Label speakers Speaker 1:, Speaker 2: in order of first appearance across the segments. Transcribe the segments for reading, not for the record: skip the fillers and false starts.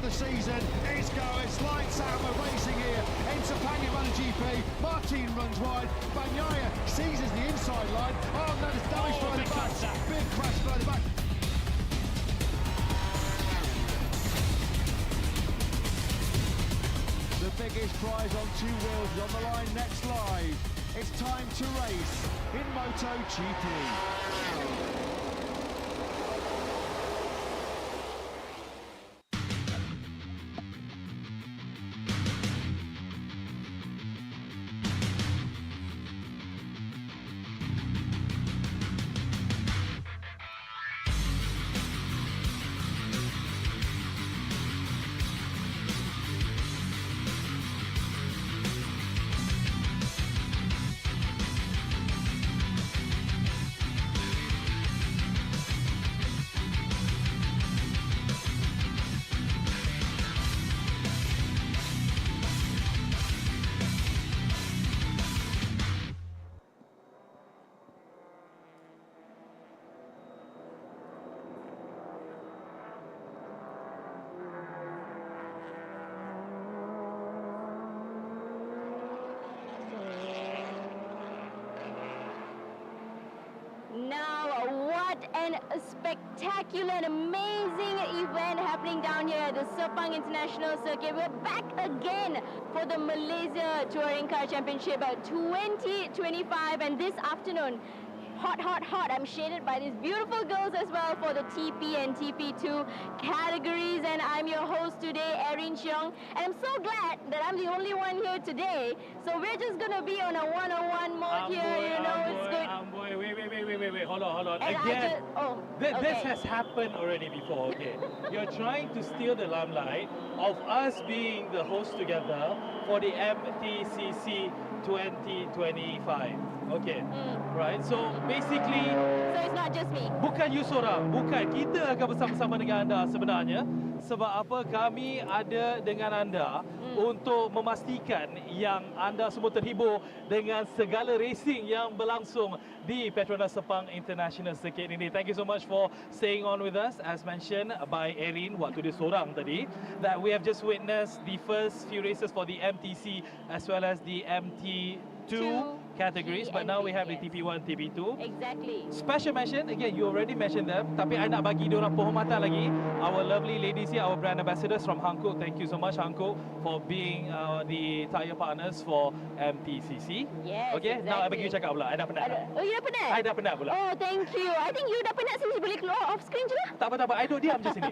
Speaker 1: the season is go. It's lights out. We're racing here. Into Sepang GP. Martin runs wide. Bagnaia seizes the inside line. Oh no, there's damage further back. Big crash further back. The biggest prize on two wheels is on the line next live. It's time to race in MotoGP.
Speaker 2: Now, what an spectacular and amazing event happening down here at the Sepang International Circuit. We're back again for the Malaysia Touring Car Championship 2025, and this afternoon, hot, hot, hot. I'm shaded by these beautiful girls as well for the TP and TP2 categories, and I'm your host today, Erin Cheong, and I'm so glad that I'm the only one here today. So we're just gonna be on a one-on-one mode here, you know, it's good.
Speaker 3: Wait, hold on.
Speaker 2: And
Speaker 3: Again,
Speaker 2: okay.
Speaker 3: this has happened already before, okay? You're trying to steal the limelight of us being the host together for the MTCC 2025. Okay, right? So basically,
Speaker 2: So it's not just me.
Speaker 3: bukan you seorang, bukan. Kita akan bersama-sama dengan anda sebenarnya. Sebab apa? Kami ada dengan anda untuk memastikan yang anda semua terhibur dengan segala racing yang berlangsung di Petronas Sepang International Circuit ini. Thank you so much for staying on with us. As mentioned by Erin waktu dia seorang tadi, that we have just witnessed the first few races for the MTC as well as the MT2 categories, but now we have the TP1, TP2.
Speaker 2: Exactly.
Speaker 3: Special mention, again, you already mentioned them, tapi I nak bagi diorang penghormatan lagi. Our lovely ladies here, our brand ambassadors from Hankook. Thank you so much, Hankook, for being the tire partners for MTCC.
Speaker 2: Yes,
Speaker 3: okay,
Speaker 2: exactly.
Speaker 3: now I bagi you cakap pula. I dah penat.
Speaker 2: Oh, you dah penat?
Speaker 3: I dah penat pula.
Speaker 2: Oh, thank you. I think you dah penat since boleh keluar off screen je lah.
Speaker 3: Tak apa. I duduk diam je sini.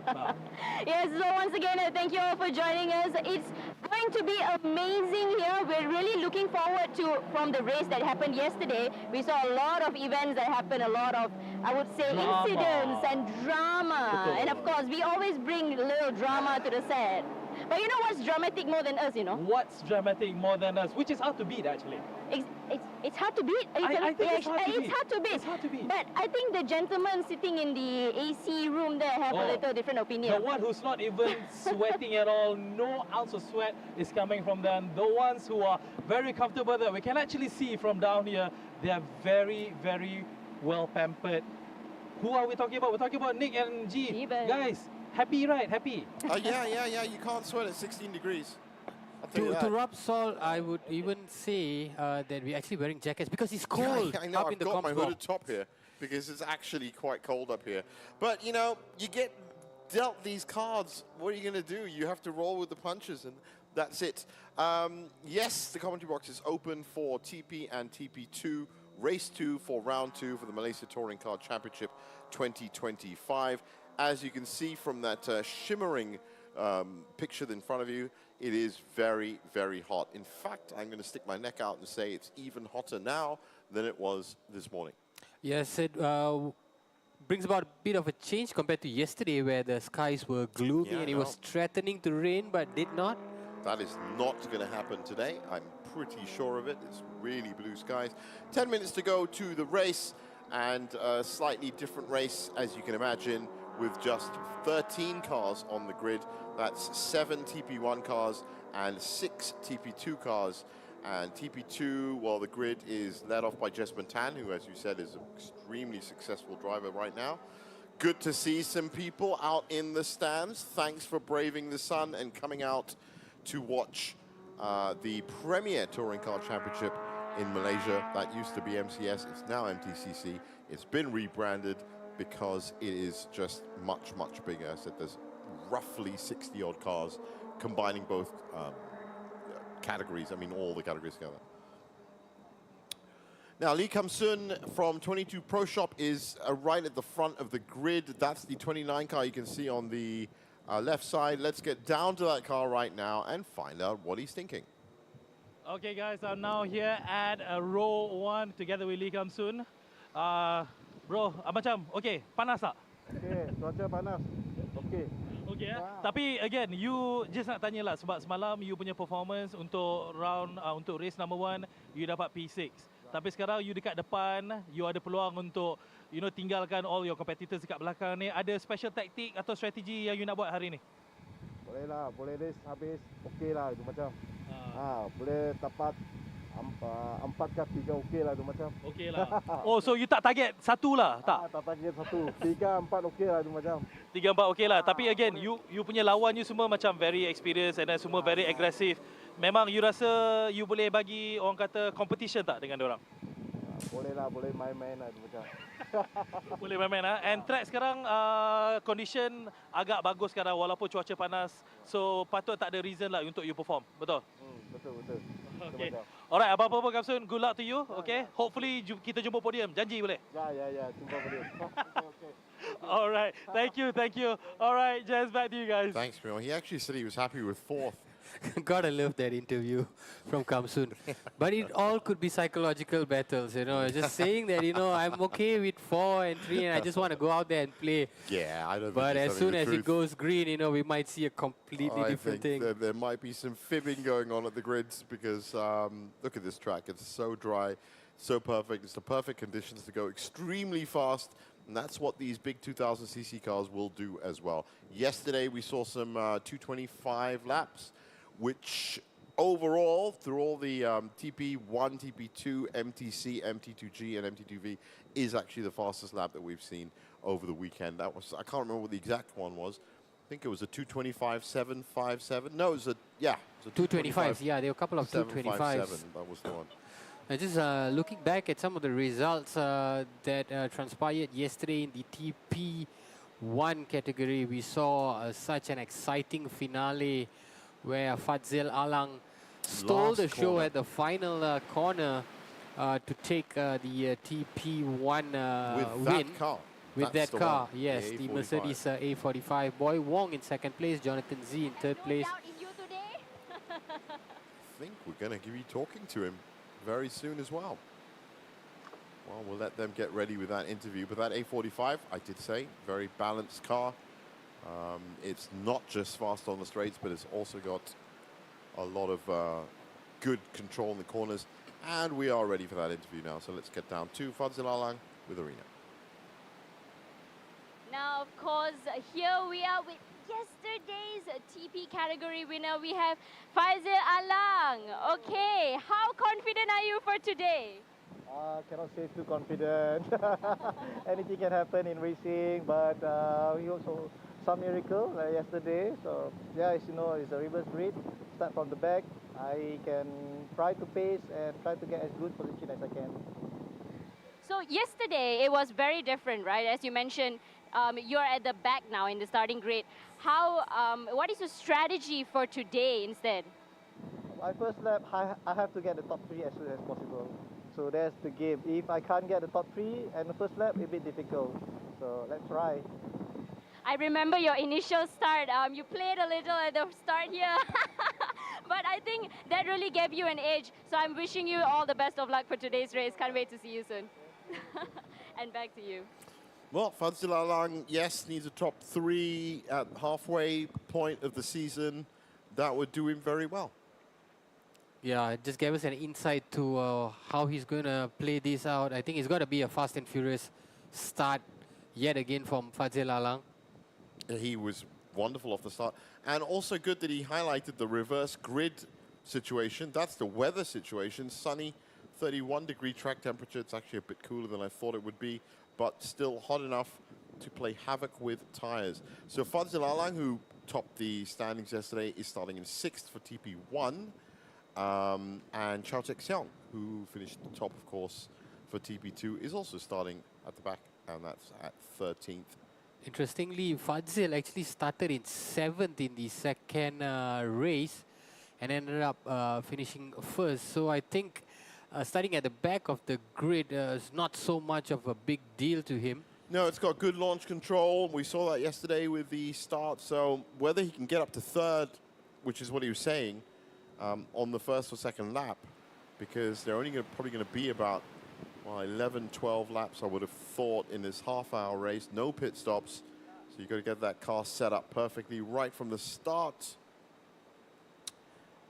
Speaker 2: Yes, so once again, thank you all for joining us. It's going to be amazing here. We're really looking forward to, from the race that happened yesterday, we saw a lot of events that happened, a lot of, I would say,
Speaker 3: Drama.
Speaker 2: incidents and drama.
Speaker 3: Betul.
Speaker 2: And of course, we always bring a little drama to the set. But you know what's dramatic more than us, you know?
Speaker 3: What's dramatic more than us? Which is hard to beat, actually.
Speaker 2: It's hard to beat.
Speaker 3: I think it's hard to beat.
Speaker 2: It's hard to beat.
Speaker 3: It's hard to beat.
Speaker 2: But I think the gentlemen sitting in the AC room there have a little different opinion.
Speaker 3: The one who's not even sweating at all, no ounce of sweat is coming from them. The ones who are very comfortable that we can actually see from down here, they are very, very well pampered. Who are we talking about? We're talking about Nick and G. Guys, happy, right? Happy?
Speaker 4: Yeah. You can't sweat at 16 degrees.
Speaker 5: To rub salt, I would even say that we're actually wearing jackets because it's cold
Speaker 4: Yeah, I know.
Speaker 5: up in
Speaker 4: I've
Speaker 5: the
Speaker 4: got my
Speaker 5: comms block.
Speaker 4: hooded top here because it's actually quite cold up here. But, you know, you get dealt these cards. What are you going to do? You have to roll with the punches, and that's it. Yes, the commentary box is open for TP and TP2. Race 2 for round 2 for the Malaysia Touring Car Championship 2025. As you can see from that shimmering picture in front of you, it is very, very hot. In fact, I'm going to stick my neck out and say it's even hotter now than it was this morning.
Speaker 5: Yes, it brings about a bit of a change compared to yesterday where the skies were gloomy and it was threatening to rain but did not.
Speaker 4: That is not going to happen today. I'm pretty sure of it. It's really blue skies. 10 minutes to go to the race, and a slightly different race, as you can imagine, with just 13 cars on the grid. That's 7 TP1 cars and 6 TP2 cars. And TP2, well, the grid is led off by Jesmond Tan, who, as you said, is an extremely successful driver right now. good to see some people out in the stands. Thanks for braving the sun and coming out to watch the premier Touring Car Championship in Malaysia. That used to be MCS, it's now MTCC. It's been rebranded because it is just much, much bigger. I said there's roughly 60-odd cars combining both categories. I mean, all the categories together. Now, Lee Kam-sun from 22 Pro Shop is right at the front of the grid. That's the 29 car you can see on the left side. Let's get down to that car right now and find out what he's thinking.
Speaker 3: Okay, guys, I'm now here at row 1 together with Lee Kam-sun. Bro, macam, okay, panas tak?
Speaker 6: Okay, cuaca panas. Okay.
Speaker 3: Okay, tapi again, you just nak tanya lah sebab semalam you punya performance untuk round, untuk race number 1, you dapat P6. Tapi sekarang you dekat depan, you ada peluang untuk, you know, tinggalkan all your competitors dekat belakang ni. Ada special tactic atau strategi yang you nak buat hari ni?
Speaker 6: Boleh lah, boleh race habis. Okay lah, itu macam. Boleh dapat 4 ke 3, okay lah, itu macam.
Speaker 3: Okay lah. Oh, so you tak target satu lah, tak?
Speaker 6: Tak target 1. 3, 4 okay lah, itu macam.
Speaker 3: 3, 4 okay lah. Tapi again, you punya lawan you semua macam very experienced and then semua very aggressive. Memang you rasa you boleh bagi orang kata competition tak dengan diorang?
Speaker 6: Boleh lah, boleh main-main lah, itu macam.
Speaker 3: Boleh main-main lah. And track sekarang condition agak bagus sekarang walaupun cuaca panas. So patut tak ada reason lah untuk you perform. Betul?
Speaker 6: Betul.
Speaker 3: Okay. Alright, apa-apa pun Kam-sun, good luck to you. Okay. Hopefully kita jumpa podium. Janji boleh?
Speaker 6: Ya, jumpa podium. Okay.
Speaker 3: Alright. Thank you. Alright, just back to you guys.
Speaker 4: Thanks, Mil. He actually said he was happy with 4th.
Speaker 5: Gotta love that interview from Kam-sun. But it all could be psychological battles, you know. Just saying that, you know, I'm okay with 4 and 3 and I just want to go out there and play.
Speaker 4: Yeah, I don't think
Speaker 5: But
Speaker 4: he's
Speaker 5: as
Speaker 4: telling
Speaker 5: soon
Speaker 4: the
Speaker 5: as
Speaker 4: truth.
Speaker 5: it goes green, you know, we might see a completely different thing.
Speaker 4: There might be some fibbing going on at the grids because look at this track. It's so dry, so perfect. It's the perfect conditions to go extremely fast. And that's what these big 2000cc cars will do as well. Yesterday, we saw some 225 laps, which overall, through all the TP1, TP2, MTC, MT2G, and MT2V, is actually the fastest lap that we've seen over the weekend. That was, I can't remember what the exact one was. I think it was a 225.757. No, it was a, yeah. It was a
Speaker 5: 225s, yeah, there were a couple of 225s.
Speaker 4: That was the one.
Speaker 5: And just looking back at some of the results that transpired yesterday in the TP1 category, we saw such an exciting finale where Fadzil Alang stole the show at the final corner to take the TP1 win. With that car, yes, the Mercedes A45. Boy Wong in second place, Jonathan Z in third place.
Speaker 4: I think we're going to be talking to him very soon as well. Well, we'll let them get ready with that interview. But that A45, I did say, very balanced car. It's not just fast on the straights, but it's also got a lot of good control in the corners. And we are ready for that interview now. So let's get down to Fadzil Alang with Arena.
Speaker 2: Now, of course, here we are with yesterday's TP category winner. We have Fadzil Alang. Okay, how confident are you for today?
Speaker 6: Cannot say too confident. Anything can happen in racing, but we also some miracle like yesterday. So yeah, as you know, it's a reverse grid. Start from the back. I can try to pace and try to get as good position as I can.
Speaker 2: So yesterday it was very different, right? As you mentioned, you're at the back now in the starting grid. How? What is your strategy for today instead?
Speaker 6: My first lap, I have to get the top 3 as soon as possible. So that's the game. If I can't get the top 3 and the first lap, it's a bit difficult. So let's try.
Speaker 2: I remember your initial start. You played a little at the start here. But I think that really gave you an edge. So I'm wishing you all the best of luck for today's race. Can't wait to see you soon. And back to you.
Speaker 4: Well, Fadzil Alang, yes, needs a top 3 at halfway point of the season. That would do him very well.
Speaker 5: Yeah, it just gave us an insight to how he's going to play this out. I think it's got to be a fast and furious start yet again from Fadzil Alang.
Speaker 4: He was wonderful off the start. And also good that he highlighted the reverse grid situation. That's the weather situation. Sunny, 31-degree track temperature. It's actually a bit cooler than I thought it would be, but still hot enough to play havoc with tyres. So Fadzil Alang, who topped the standings yesterday, is starting in 6th for TP1. And Chao Tek Xiang, who finished top, of course, for TP2, is also starting at the back, and that's at 13th.
Speaker 5: Interestingly, Fadzil actually started in 7th in the second race and ended up finishing first. So I think starting at the back of the grid is not so much of a big deal to him.
Speaker 4: No, it's got good launch control. We saw that yesterday with the start. So whether he can get up to 3rd, which is what he was saying, on the 1st or 2nd lap, because they're only probably going to be about 11, 12 laps, I would have thought, in this half-hour race. No pit stops. So you've got to get that car set up perfectly right from the start.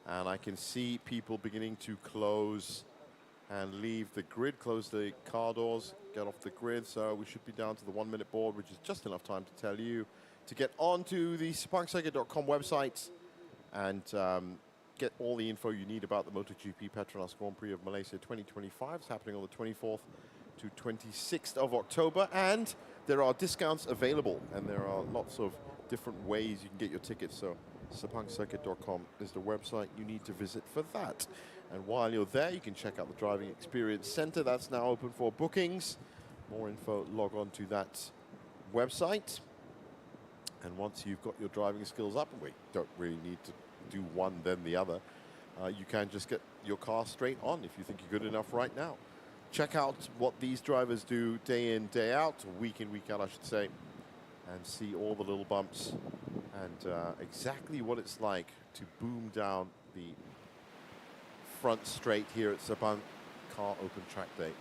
Speaker 4: And I can see people beginning to close and leave the grid, close the car doors, get off the grid. So we should be down to the 1-minute board, which is just enough time to tell you to get onto the sepangcircuit.com website and get all the info you need about the MotoGP Petronas Grand Prix of Malaysia 2025. It's happening on the 24th to 26th of October. And there are discounts available, and there are lots of different ways you can get your tickets. So sepangcircuit.com is the website you need to visit for that. And while you're there, you can check out the Driving Experience Center. That's now open for bookings. More info, log on to that website. And once you've got your driving skills up, and we don't really need to do one then the other, you can just get your car straight on if you think you're good enough right now. Check out what these drivers do day in, day out, week in, week out, I should say, and see all the little bumps and exactly what it's like to boom down the front straight here at Sepang Car Open Track Day.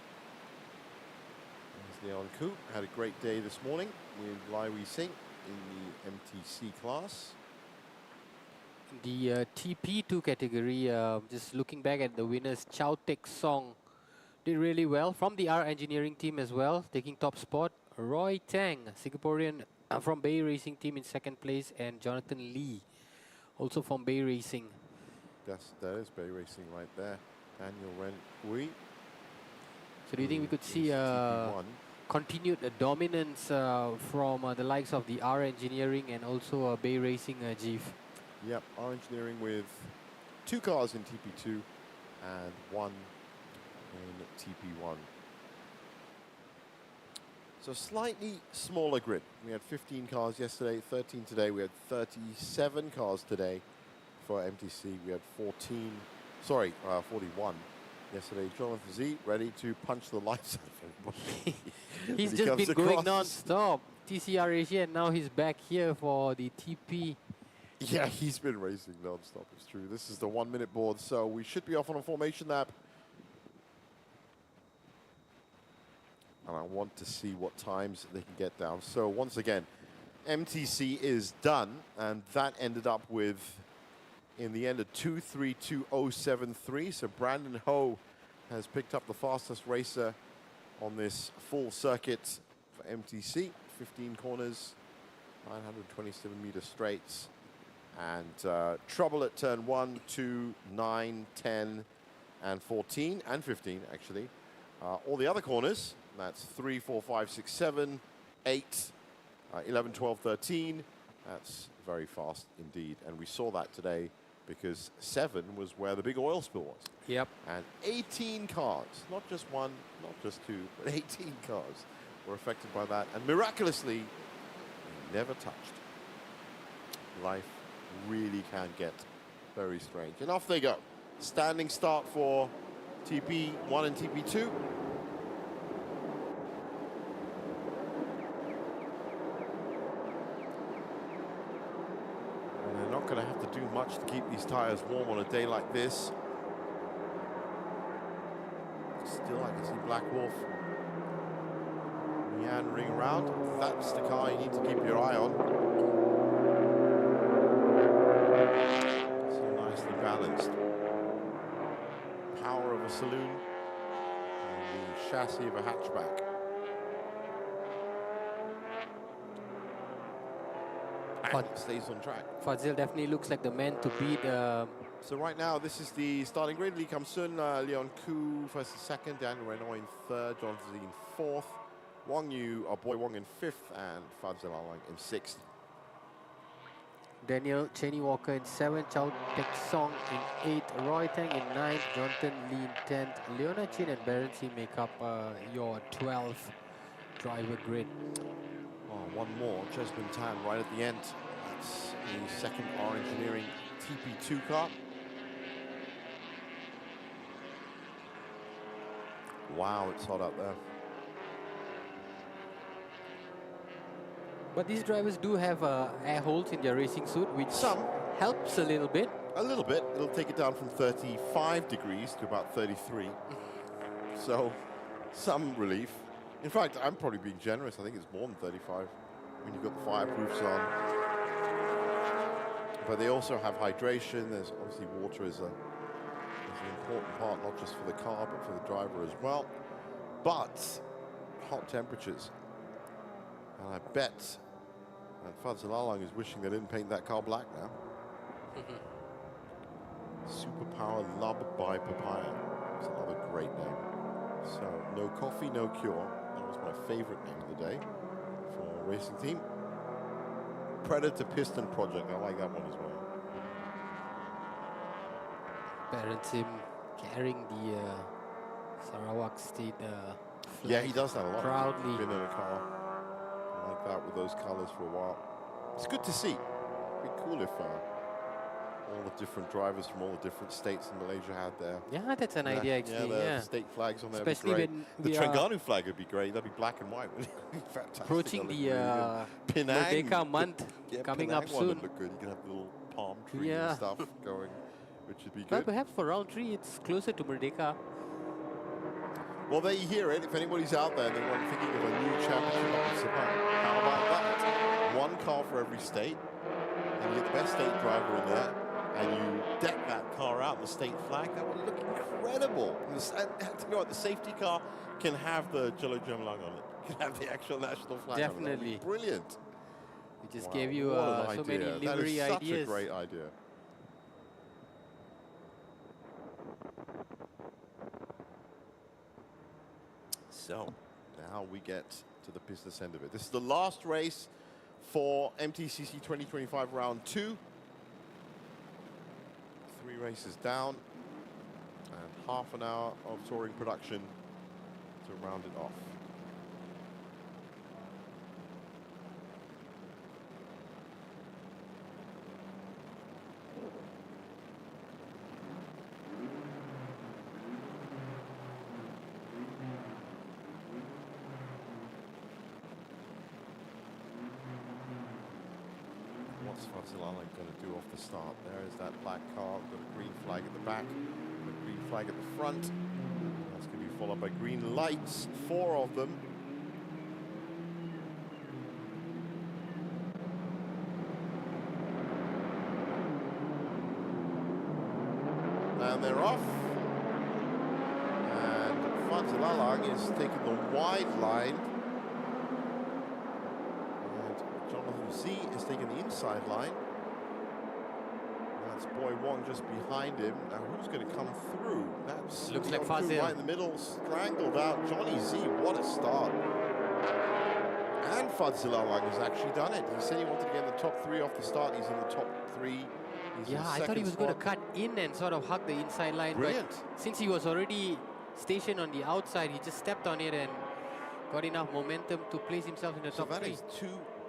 Speaker 4: There's Leon Koo. Had a great day this morning with Lai Wei Sing in the MTC class.
Speaker 5: The TP2 category, just looking back at the winners, Chao Tek Song did really well from the R Engineering team as well, taking top spot. Roy Tang, Singaporean from Bay Racing team, in 2nd place, and Jonathan Lee, also from Bay Racing.
Speaker 4: Yes, there is Bay Racing right there. Daniel Ren Hui.
Speaker 5: So do you think we could see continued dominance from the likes of the R Engineering and also Bay Racing, Jeev?
Speaker 4: Yep, R Engineering with 2 cars in TP2 and 1 in TP1. So slightly smaller grid. We had 15 cars yesterday, 13 today. We had 37 cars today for MTC. We had 41 yesterday. Jonathan Z ready to punch the lights out of everybody.
Speaker 5: He's just been going non-stop. TCR Asia, and now he's back here for the TP.
Speaker 4: Yeah, he's been racing non-stop, it's true. This is the 1-minute board, so we should be off on a formation lap. And I want to see what times they can get down. So once again, MTC is done, and that ended up with, in the end, a 2:32.073. So Brandon Ho has picked up the fastest racer on this full circuit for MTC. 15 corners, 927-meter straights, and trouble at turn 1, 2, 9, 10, and 14, and 15, actually. All the other corners, that's 3, 4, 5, 6, 7, 8, 11, 12, 13. That's very fast indeed. And we saw that today because 7 was where the big oil spill was.
Speaker 5: Yep.
Speaker 4: And 18 cars, not just 1, not just 2, but 18 cars were affected by that. And miraculously, never touched. Life really can get very strange. And off they go. Standing start for TP1 and TP2. Going to have to do much to keep these tires warm on a day like this. Still, I can see Black Wolf meandering around. That's the car you need to keep your eye on. So nicely balanced. Power of a saloon and the chassis of a hatchback. And it stays on track.
Speaker 5: Fadzil definitely looks like the man to beat.
Speaker 4: So right now, this is the starting grid. Lee Kam Sun, Leon Koo first and second, Daniel Renault in third, Jonathan Z in fourth, Boy Wong in 5th, and Fadzil Alang in 6th.
Speaker 5: Daniel Cheney Walker in 7th, Chow Tek Song in 8th, Roy Tang in 9th, Jonathan Lee in 10th, Leona Chin and Barency make up your 12th driver grid.
Speaker 4: Oh, one more, Jasmine Tan right at the end. That's the second R Engineering TP2 car. Wow, it's hot up there.
Speaker 5: But these drivers do have air holes in their racing suit, which helps a little bit.
Speaker 4: A little bit. It'll take it down from 35 degrees to about 33. So, some relief. In fact, I'm probably being generous. I think it's more than 35 when you've got the fireproofs on. But they also have hydration. There's obviously water is an important part, not just for the car, but for the driver as well. But hot temperatures. And I bet that Fadzil Alang is wishing they didn't paint that car black now. Superpower Lub by Papaya. It's another great name. So, no coffee, no cure. That was my favorite name of the day for a racing team. Predator Piston Project. I like that one as well.
Speaker 5: Barency carrying the Sarawak State flag.
Speaker 4: Yeah, he does that a lot.
Speaker 5: Proudly.
Speaker 4: Been in a car like that with those colors for a while. It's good to see. It'd be cool if all the different drivers from all the different states in Malaysia had their...
Speaker 5: Yeah, that's an idea actually.
Speaker 4: Yeah, the state flags on there.
Speaker 5: Especially
Speaker 4: would be
Speaker 5: when
Speaker 4: great. The
Speaker 5: we
Speaker 4: Terengganu flag would be great. That'd be black and white. Fantastic.
Speaker 5: approaching the
Speaker 4: Penang
Speaker 5: Merdeka month coming
Speaker 4: Penang
Speaker 5: up
Speaker 4: one
Speaker 5: soon.
Speaker 4: would look good. You can have little palm trees and stuff going, which would be
Speaker 5: Well,
Speaker 4: good.
Speaker 5: perhaps for round 3, it's closer to Merdeka.
Speaker 4: Well, there you hear it. If anybody's out there and they want thinking of a new championship up in Sepang, how about that? One car for every state, and you get the best state driver in there, and you deck that car out in the state flag. That would look incredible. And you know what? The safety car can have the Jalo Jamlang on it. Can have the actual national flag on it.
Speaker 5: Definitely.
Speaker 4: That would be brilliant.
Speaker 5: We just
Speaker 4: Wow,
Speaker 5: gave you
Speaker 4: what an
Speaker 5: so many
Speaker 4: idea.
Speaker 5: livery
Speaker 4: That is
Speaker 5: ideas.
Speaker 4: such a great idea. So, now we get to the business end of it. This is the last race for MTCC 2025 round 2. 3 races down and half an hour of touring production to round it off. What's Fadzil Alang going to do off the start? There is that black car, got a green flag at the back, a green flag at the front. That's going to be followed by green lights, 4 of them. And they're off. And Fadzil Alang is taking the wide line. Z is taking the inside line. That's Boy Wong just behind him. Now who's going to come through? That's
Speaker 5: Looks like
Speaker 4: through
Speaker 5: Fadzil.
Speaker 4: right in the middle, strangled out. Johnny Z, what a start. And Fadzil Alang has actually done it. He said he wanted to get in the top 3 off the start. He's in the top 3. He's in
Speaker 5: Yeah,
Speaker 4: the
Speaker 5: I thought he
Speaker 4: second
Speaker 5: was going to
Speaker 4: spot.
Speaker 5: cut in and sort of hug the inside line.
Speaker 4: Brilliant.
Speaker 5: But since he was already stationed on the outside, he just stepped on it and got enough momentum to place himself in the
Speaker 4: So
Speaker 5: top
Speaker 4: that
Speaker 5: 3.
Speaker 4: is 2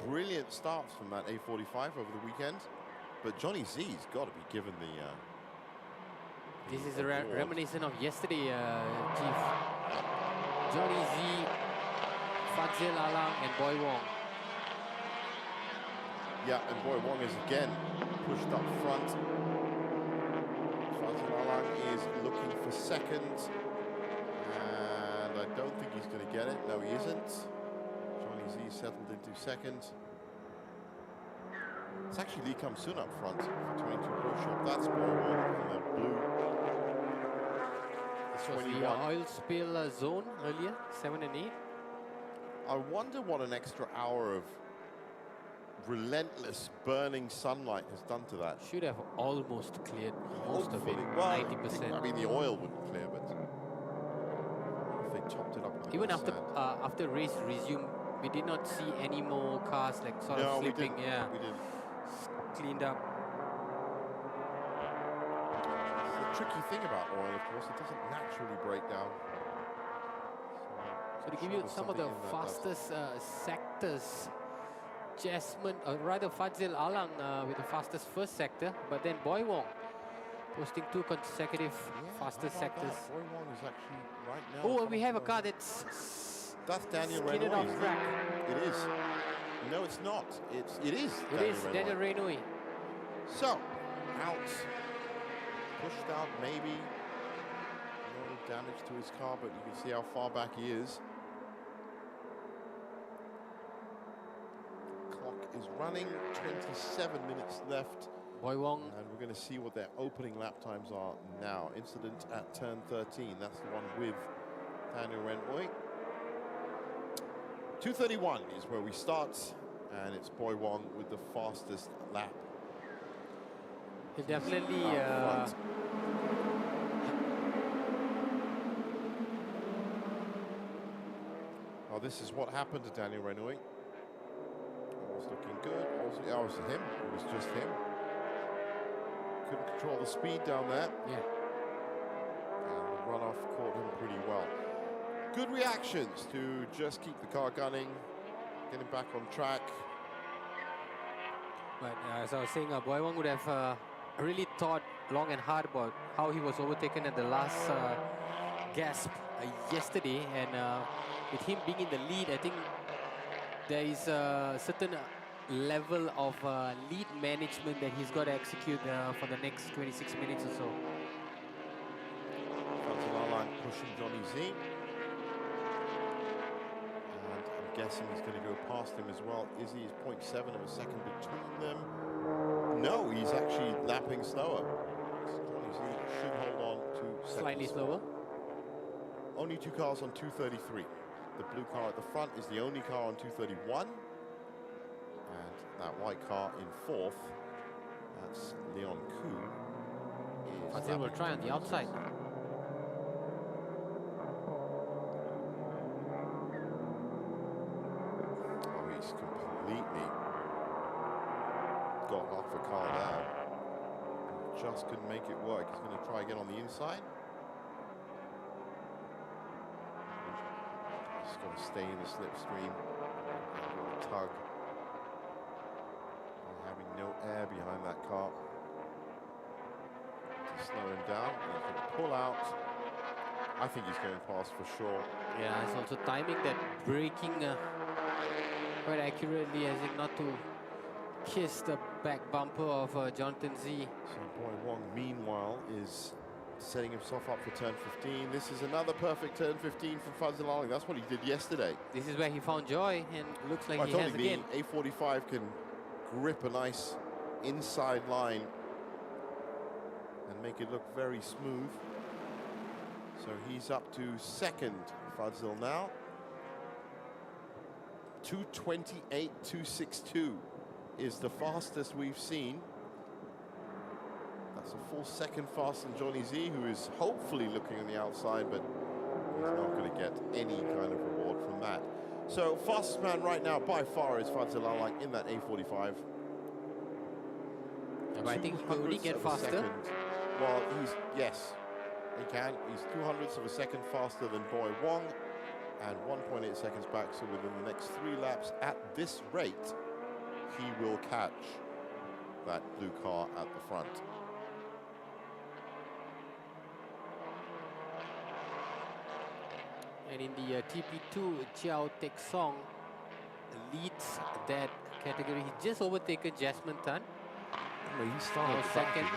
Speaker 4: brilliant starts from that A45 over the weekend. But Johnny Z's got to be given the
Speaker 5: This is a
Speaker 4: award.
Speaker 5: reminiscent of yesterday, Chief. Johnny Z, Fadzil Alang, and Boy Wong.
Speaker 4: Yeah, and Boy Wong is again pushed up front. Fadzil Alang is looking for second. And I don't think he's going to get it. No, he isn't. Johnny Z settled into second. It's actually Lee Kum Soon up front for 22 Pro Shop. That's Boy Wong in the blue.
Speaker 5: This was the
Speaker 4: 21.
Speaker 5: oil spill zone earlier, 7 and 8.
Speaker 4: I wonder what an extra hour of relentless burning sunlight has done to that.
Speaker 5: Should have almost cleared most of it,
Speaker 4: Hopefully. Well,
Speaker 5: 90%.
Speaker 4: I mean, the oil wouldn't clear, but I wonder if they topped it up with the
Speaker 5: Even after
Speaker 4: sand.
Speaker 5: after race resumed, we did not see any more cars like sort
Speaker 4: No,
Speaker 5: of
Speaker 4: we
Speaker 5: slipping.
Speaker 4: didn't.
Speaker 5: Yeah,
Speaker 4: We didn't.
Speaker 5: cleaned up.
Speaker 4: The tricky thing about oil, of course, it doesn't naturally break down.
Speaker 5: So to
Speaker 4: I'm
Speaker 5: give
Speaker 4: sure
Speaker 5: you
Speaker 4: there's
Speaker 5: some of the
Speaker 4: something in that dust.
Speaker 5: fastest sectors, Jasmine, or rather Fadzil Alang with the fastest first sector, but then Boy Wong posting 2 consecutive fastest
Speaker 4: how about
Speaker 5: sectors.
Speaker 4: that? Boy Wong is actually right now.
Speaker 5: Oh, and we have a
Speaker 4: top
Speaker 5: car
Speaker 4: of
Speaker 5: that's
Speaker 4: That's Daniel
Speaker 5: skidded
Speaker 4: Renoy.
Speaker 5: off track.
Speaker 4: It is. No, it's not. It is.
Speaker 5: It is Daniel Renoy.
Speaker 4: So, out. Pushed out, maybe. No damage to his car, but you can see how far back he is. Clock is running. 27 minutes left.
Speaker 5: Boy Wong.
Speaker 4: And we're going to see what their opening lap times are now. Incident at turn 13. That's the one with Daniel Renoy. 2:31 is where we start, and it's Boy Wong with the fastest lap.
Speaker 5: He definitely
Speaker 4: Out front. Oh, this is what happened to Daniel Renoy. It was looking good. Oh, it was him. It was just him. Couldn't control the speed down there.
Speaker 5: yeah.
Speaker 4: And the runoff caught him pretty well. Good reactions to just keep the car gunning, get him back on track.
Speaker 5: But as I was saying, Boy Wong would have really thought long and hard about how he was overtaken at the last gasp yesterday, and with him being in the lead, I think there is a certain level of lead management that he's got to execute for the next 26 minutes or so.
Speaker 4: Fadzil pushing Johnny Z. And I'm guessing he's going to go past him as well. Izzy is 0.7 of a second between them. No, he's actually lapping slower. Johnny Z should hold on to seconds.
Speaker 5: Slightly slower.
Speaker 4: Only 2 cars on 2:33. The blue car at the front is the only car on 2:31. And that white car in 4th, that's Leon Koo.
Speaker 5: Fadzil will try on the outside.
Speaker 4: Oh, he's completely got off a car there. Just couldn't make it work. He's going to try again on the inside. He's got to stay in the slipstream. Tug. And having no air behind that car to slow him down. And he's going to pull out. I think he's going past for sure.
Speaker 5: Yeah, it's also timing that braking quite accurately, as if not to kiss the back bumper of Jonathan Z.
Speaker 4: So Boy Wong, meanwhile, is setting himself up for turn 15. This is another perfect turn 15 from Fadzil Alang. That's what he did yesterday.
Speaker 5: This is where he found joy, and looks like
Speaker 4: I
Speaker 5: he
Speaker 4: told
Speaker 5: has
Speaker 4: you
Speaker 5: again.
Speaker 4: the A45 can grip a nice inside line and make it look very smooth. So he's up to second, Fadzil now. 2:28.262 is the fastest we've seen. That's a full second faster than Johnny Z, who is hopefully looking on the outside, but he's not going to get any kind of reward from that. So fastest man right now by far is Fadzil Alang in that A45.
Speaker 5: Yeah, but I think he could only
Speaker 4: 200ths
Speaker 5: get
Speaker 4: of a
Speaker 5: faster.
Speaker 4: second. Well, yes, he can. He's 200ths of a second faster than Boy Wong and 1.8 seconds back. So within the next 3 laps at this rate, he will catch that blue car at the front.
Speaker 5: And in the TP2, Chiao Tek Song leads that category. He just overtaken Jasmine Tan.
Speaker 4: Well, he started
Speaker 5: For second.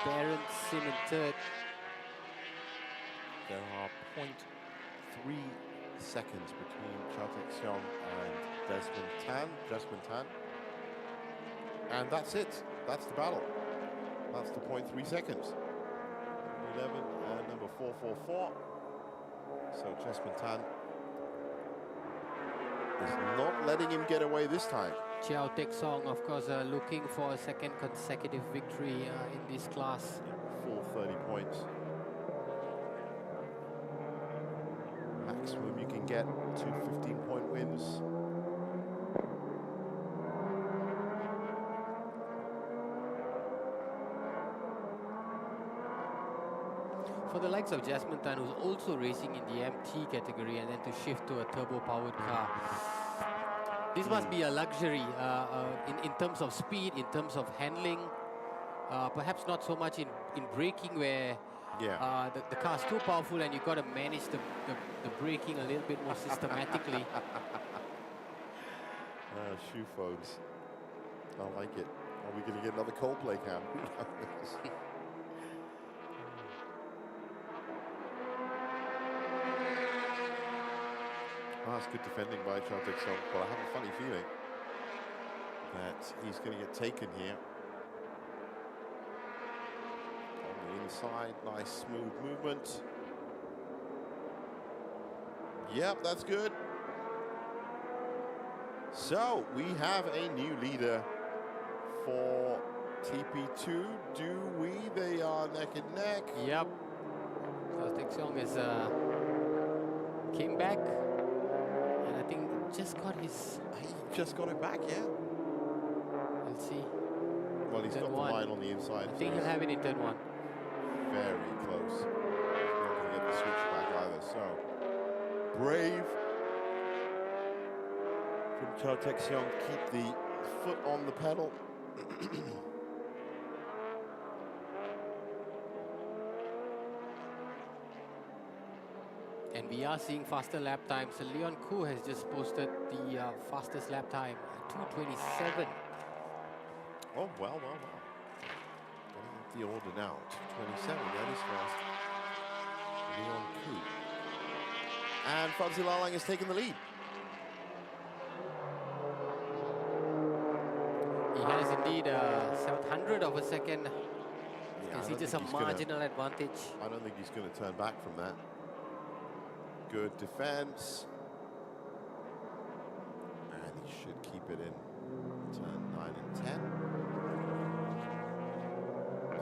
Speaker 5: Baron Sim in third.
Speaker 4: There are 0.3 seconds between Chao Tek-seong and Jasmine Tan. And that's it. That's the battle. That's the 0.3 seconds. 11 and number 444. So Jasmine Tan is not letting him get away this time.
Speaker 5: Chiao Tek Song, of course, looking for a second consecutive victory in this class.
Speaker 4: Full 30 points. maximum you can get, 2 15-point wins.
Speaker 5: For the likes of Jasmine Tan, who's also racing in the MT category, and then to shift to a turbo-powered car, this must be a luxury in terms of speed, in terms of handling. Perhaps not so much in braking, where the car's too powerful and you've got to manage the braking a little bit more systematically.
Speaker 4: Shoe fogs. I like it. Are we going to get another Coldplay cam? Who knows? That's good defending by Chow Tae-seong, but I have a funny feeling that he's going to get taken here. On the inside, nice smooth movement. Yep, that's good. So we have a new leader for TP2. Do we? They are neck and neck.
Speaker 5: Yep. Chow Tae-seong is came back. I think just got his...
Speaker 4: He just got it back, yeah.
Speaker 5: Let's see.
Speaker 4: Well, he's got the line on the inside.
Speaker 5: I think he'll have it in turn 1.
Speaker 4: Very close. He's not going to get the switch back either. So, brave from Chow Tae-seong to keep the foot on the pedal.
Speaker 5: And we are seeing faster lap times. So Leon Koo has just posted the fastest lap time, 2:27.
Speaker 4: Oh, well. Getting up the order now. 2:27, that is fast. Leon Koo. And Fadzil Alang has taken the lead.
Speaker 5: He has indeed a 700 of a second.
Speaker 4: Yeah,
Speaker 5: You see just a marginal advantage.
Speaker 4: I don't think he's going to turn back from that. Good defense. And he should keep it in turn 9 and 10.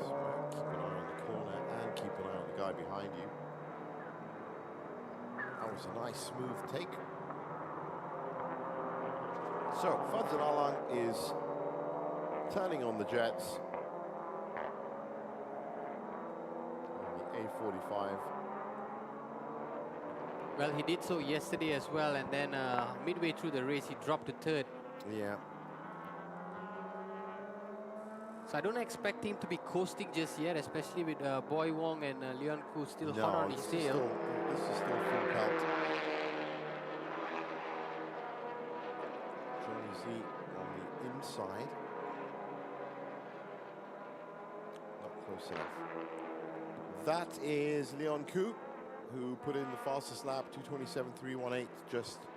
Speaker 4: So keep an eye on the corner and keep an eye on the guy behind you. That was a nice smooth take. So Fadzil Alang is turning on the jets on the A45.
Speaker 5: Well, he did so yesterday as well, and then midway through the race, he dropped to third.
Speaker 4: Yeah.
Speaker 5: So I don't expect him to be coasting just yet, especially with Boy Wong and Leon Koo still hot on his tail.
Speaker 4: This is still full pelt. Johnny Z on the inside. Not close enough. That is Leon Koo, who put in the fastest lap, 2:27.318, just the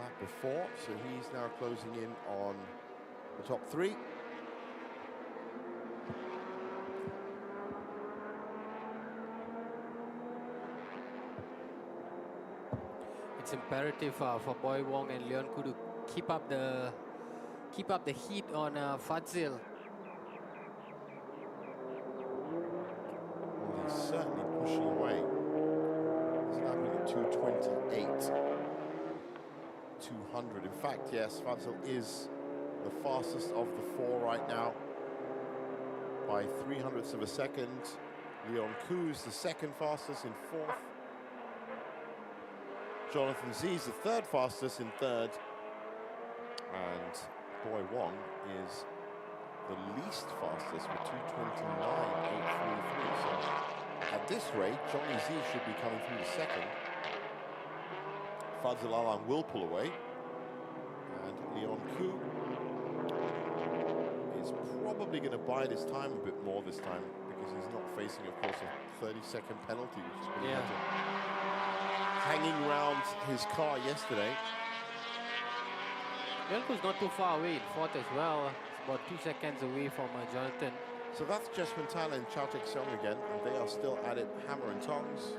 Speaker 4: lap before. So he's now closing in on the top 3.
Speaker 5: It's imperative for Boy Wong and Leon Koo to keep up the heat on Fadzil.
Speaker 4: Well, he's certainly pushing away. He's lapping at 2:28. 200. In fact, yes, Fadzil is the fastest of the 4 right now by 0.03 of a second. Leon Koo's the second fastest in 4th. Jonathan Z's the 3rd fastest in 3rd. And Boy Wong is the least fastest with 2:29.833. So at this rate, Johnny Z should be coming through the 2nd. Fadzil Alang will pull away. And Leon Koo is probably going to bide his time a bit more this time because he's not facing, of course, a 30-second penalty, which has been hanging around his car yesterday.
Speaker 5: Leon Koo's not too far away in 4th as well. It's about 2 seconds away from Jonathan.
Speaker 4: So that's Jasmine Tan and Chow Tae-seong again, and they are still at it hammer and tongs.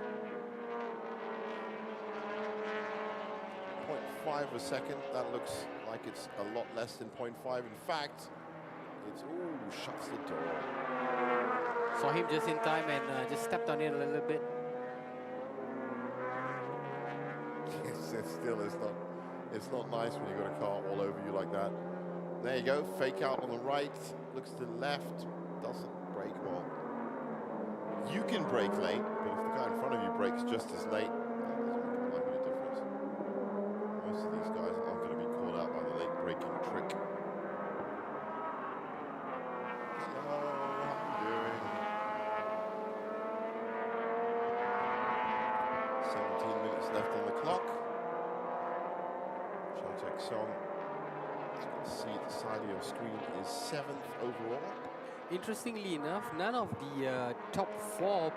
Speaker 4: 0.5 a second, that looks like it's a lot less than 0.5. In fact, it's, ooh, shuts the door.
Speaker 5: Saw him just in time and just stepped on it a little bit.
Speaker 4: still, it's not nice when you've got a car all over you like that. There you go, fake out on the right, looks to the left, doesn't brake well. You can brake late, but if the guy in front of you brakes just as late, that doesn't make a bit of difference. Most of these guys aren't going to be caught out by the late braking trick. Hello, how you doing? 17 minutes left on the clock. Check Song, as you can see at the side of your screen, is 7th overall.
Speaker 5: Interestingly enough, none of the top 4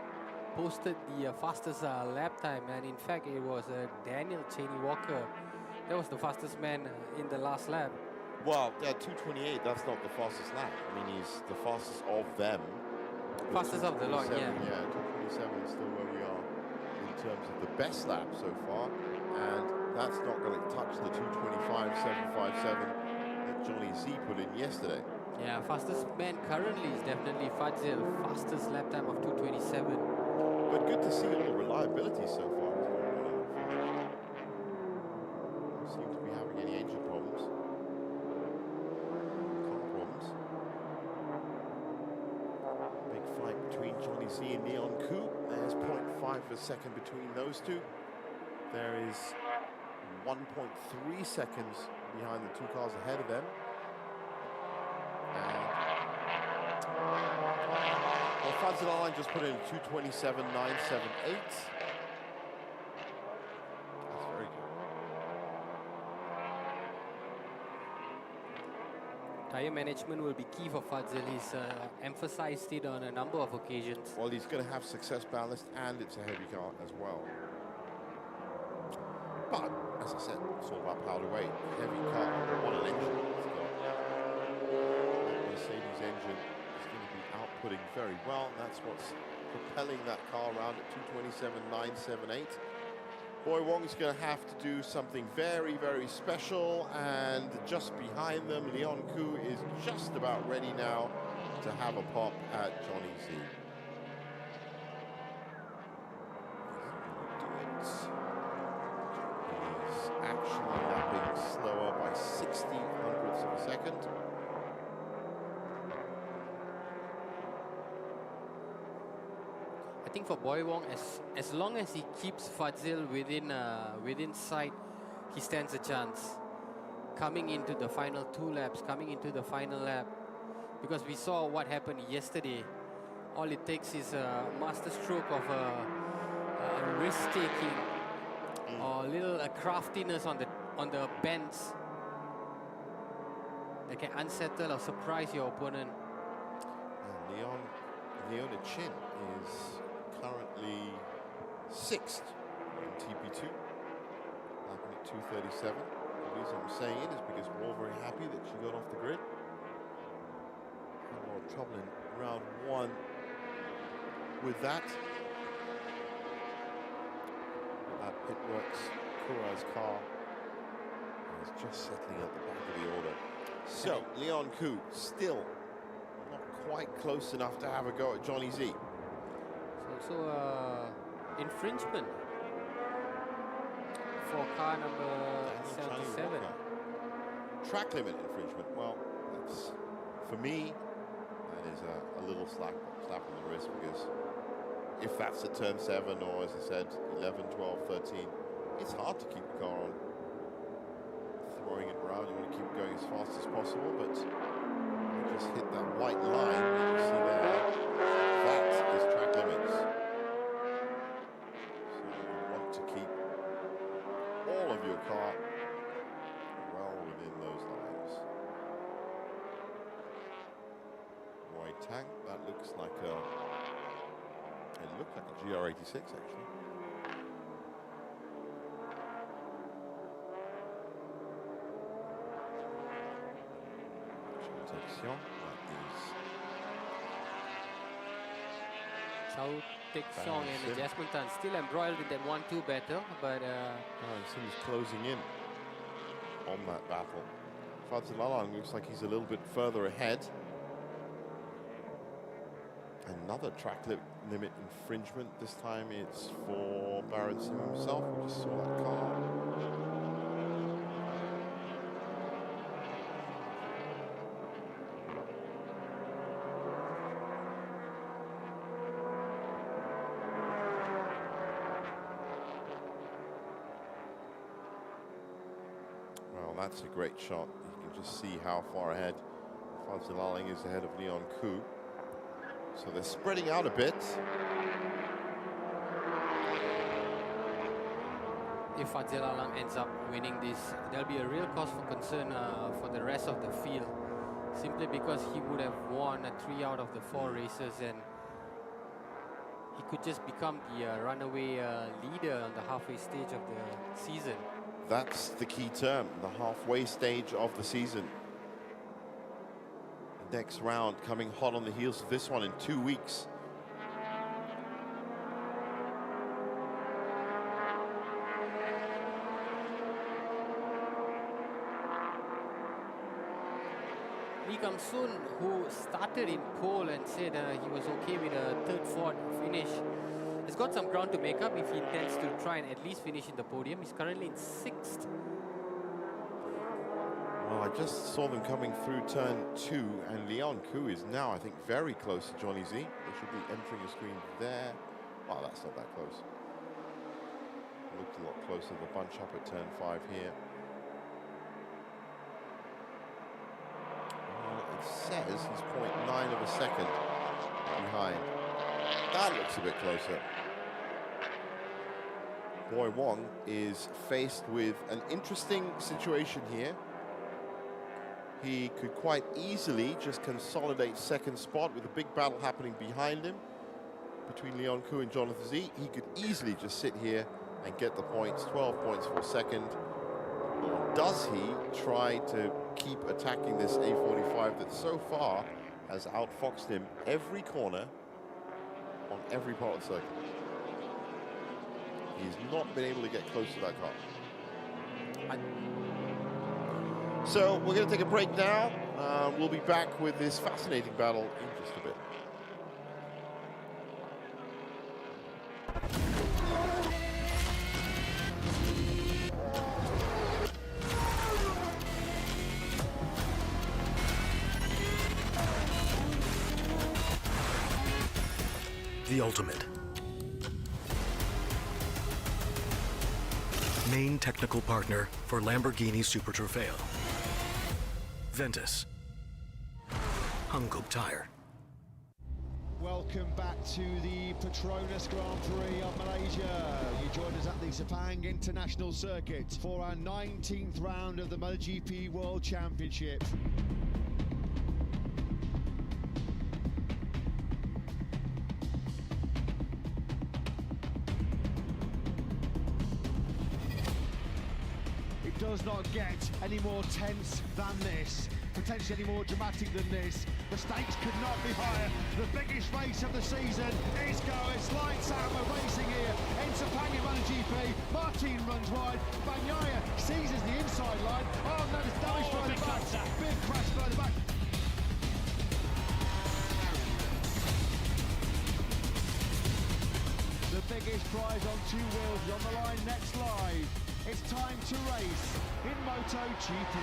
Speaker 5: posted the fastest lap time, and in fact it was Daniel Cheney Walker that was the fastest man in the last lap.
Speaker 4: Well, yeah, 2:28, that's not the fastest lap. I mean, he's the fastest of them.
Speaker 5: Fastest of the lot, yeah.
Speaker 4: Yeah, 2:27 is still where we are in terms of the best lap so far, and that's not going to touch the 2:25.757 that Johnny Z put in yesterday.
Speaker 5: Yeah, fastest man currently is definitely Fadzil, fastest lap time of 2:27.
Speaker 4: But good to see all the reliability so far. Don't seem to be having any engine problems. Car problems. Big fight between Johnny Z and Leon Koo. There's 0.5 of a second between those two. There is 1.3 seconds behind the 2 cars ahead of them. Well, Fadzil Alan just put in 2:27.978. That's very good.
Speaker 5: Tyre management will be key for Fadzil. He's emphasized it on a number of occasions.
Speaker 4: Well, he's going to have success ballast, and it's a heavy car as well. But, as I said, it's all about power to weight. Heavy car, what an engine it's got. That Mercedes engine is going to be outputting very well. That's what's propelling that car around at 2:27.978. Boy Wong's going to have to do something very, very special, and just behind them, Leon Koo is just about ready now to have a pop at Johnny Z. He's actually lapping slower by 60 hundredths of a second.
Speaker 5: I think for Boy Wong, as long as he keeps Fadzil within sight, he stands a chance. Coming into the final 2 laps, coming into the final lap, because we saw what happened yesterday. All it takes is a master stroke of a risk-taking or a little craftiness on the bends that can unsettle or surprise your opponent.
Speaker 4: And Leona Chin is currently 6th in TP2, lapping at 2:37. The reason I'm saying it is because we're all very happy that she got off the grid. Had a lot of trouble in round 1 with that. But that pit works. Kura's car is just settling at the back of the order. So, Leon Koo still not quite close enough to have a go at Johnny Z.
Speaker 5: So infringement for car number 77.
Speaker 4: Track limit infringement. Well, that's, for me, that is a little slap on the wrist, because if that's at turn 7, or as I said, 11, 12, 13, it's hard to keep the car on. Throwing it around, you want to keep going as fast as possible, but you just hit that white line that you see there. That is track limits. So you want to keep all of your car well within those lines. White tank, that looks like it looked like a GR86 actually.
Speaker 5: Chao Tek-song and Jasmine Tan still embroiled in that 1-2 battle, but
Speaker 4: Seems closing in on that battle. Fadzil Alang looks like he's a little bit further ahead. Another track limit infringement. This time it's for Baron Sim himself. We just saw that car that's a great shot. You can just see how far ahead Fazil is ahead of Leon Koo. So they're spreading out a bit.
Speaker 5: If Fazil Alang ends up winning this, there'll be a real cause for concern for the rest of the field, simply because he would have won 3 out of the 4 races, and he could just become the runaway leader on the halfway stage of the season.
Speaker 4: That's the key term, the halfway stage of the season. Next round coming hot on the heels of this one in 2 weeks.
Speaker 5: Lee Kam-soon, who started in pole and said he was okay with a 3rd, 4th finish, has got some ground to make up if he intends to try and at least finish in the podium. He's currently in 6th.
Speaker 4: Well, I just saw them coming through turn 2, and Leon Koo is now, I think, very close to Johnny Z. They should be entering the screen there. Oh, that's not that close. Looked a lot closer. The bunch up at turn 5 here. Well, it says he's 0.9 of a second behind. That looks a bit closer. Boy Wong is faced with an interesting situation here. He could quite easily just consolidate 2nd spot with a big battle happening behind him between Leon Koo and Jonathan Z. He could easily just sit here and get the points, 12 points for 2nd. Or does he try to keep attacking this A45 that so far has outfoxed him every corner on every part of the circuit? He's not been able to get close to that car. So we're going to take a break now. We'll be back with this fascinating battle in just a bit.
Speaker 7: The ultimate. Main technical partner for Lamborghini Super Trofeo. Ventus. Hankook Tire.
Speaker 1: Welcome back to the Petronas Grand Prix of Malaysia. You joined us at the Sepang International Circuit for our 19th round of the MotoGP World Championship. It does not get any more tense than this, potentially any more dramatic than this. The stakes could not be higher. The biggest race of the season is going. It's lights out, we're racing here in Sepang MotoGP. Martin runs wide, Bagnaia seizes the inside line. Oh no, there's damage by the back. Big crash by the back. The biggest prize on 2 wheels is on the line next live. It's time to race in MotoGP.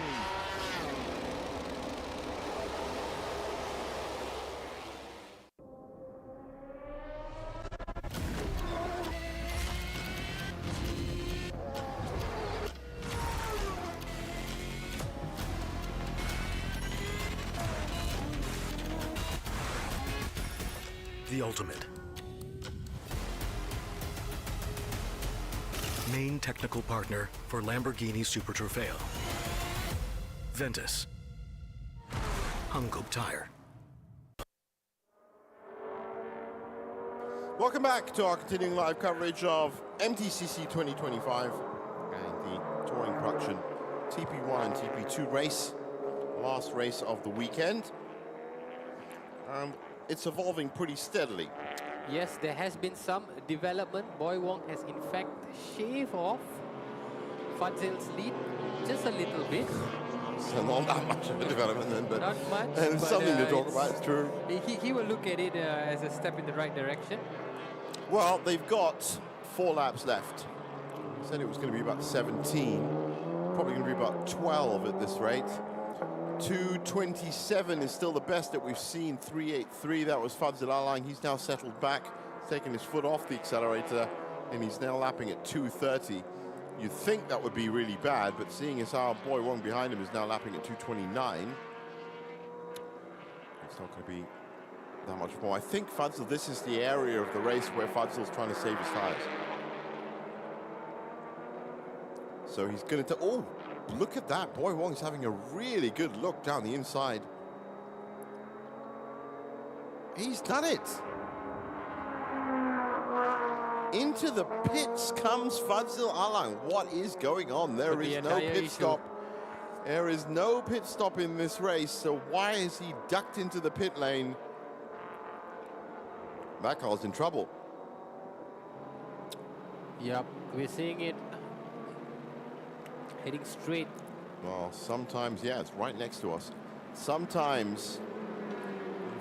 Speaker 7: The ultimate. Main technical partner for Lamborghini Super Trofeo. Ventus. Hankook Tire.
Speaker 4: Welcome back to our continuing live coverage of MTCC 2025 and the touring production TP1 and TP2 race, last race of the weekend. It's evolving pretty steadily.
Speaker 5: Yes, there has been some development. Boy Wong has in fact shaved off Fazil's lead just a little bit.
Speaker 4: So not that much of a development then, but
Speaker 5: not much.
Speaker 4: And
Speaker 5: but,
Speaker 4: something to talk about, it's true.
Speaker 5: He will look at it as a step in the right direction.
Speaker 4: Well, they've got 4 laps left. Said it was going to be about 17. Probably going to be about 12 at this rate. 2:27 is still the best that we've seen. 3:83, that was Fazil Alang. He's now settled back, taking his foot off the accelerator, and he's now lapping at 2:30. You'd think that would be really bad, but seeing as our boy Wong behind him is now lapping at 2:29, it's not going to be that much more. I think Fadzil, this is the area of the race where Fadzil's trying to save his tires. So he's going to, oh, look at that. Boy Wong's having a really good look down the inside. He's done it. Into the pits comes Fadzil Alang. What is going on? There is no pit stop. There is no pit stop in this race. So why is he ducked into the pit lane? That car's in trouble.
Speaker 5: Yep, we're seeing it heading straight.
Speaker 4: Well, sometimes, yeah, it's right next to us. Sometimes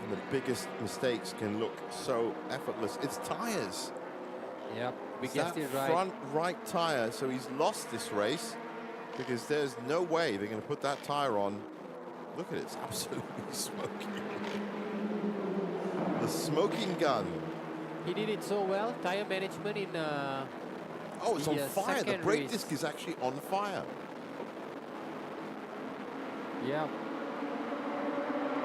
Speaker 4: even the biggest mistakes can look so effortless. It's tires.
Speaker 5: Yep, we
Speaker 4: It's
Speaker 5: guessed
Speaker 4: that
Speaker 5: it right.
Speaker 4: front right tire, so he's lost this race because there's no way they're going to put that tire on. Look at it, it's absolutely smoking. The smoking gun.
Speaker 5: He did it so well. Tire management in
Speaker 4: Oh, it's on
Speaker 5: the
Speaker 4: fire. The
Speaker 5: second
Speaker 4: brake
Speaker 5: race.
Speaker 4: disc is actually on fire.
Speaker 5: Yeah.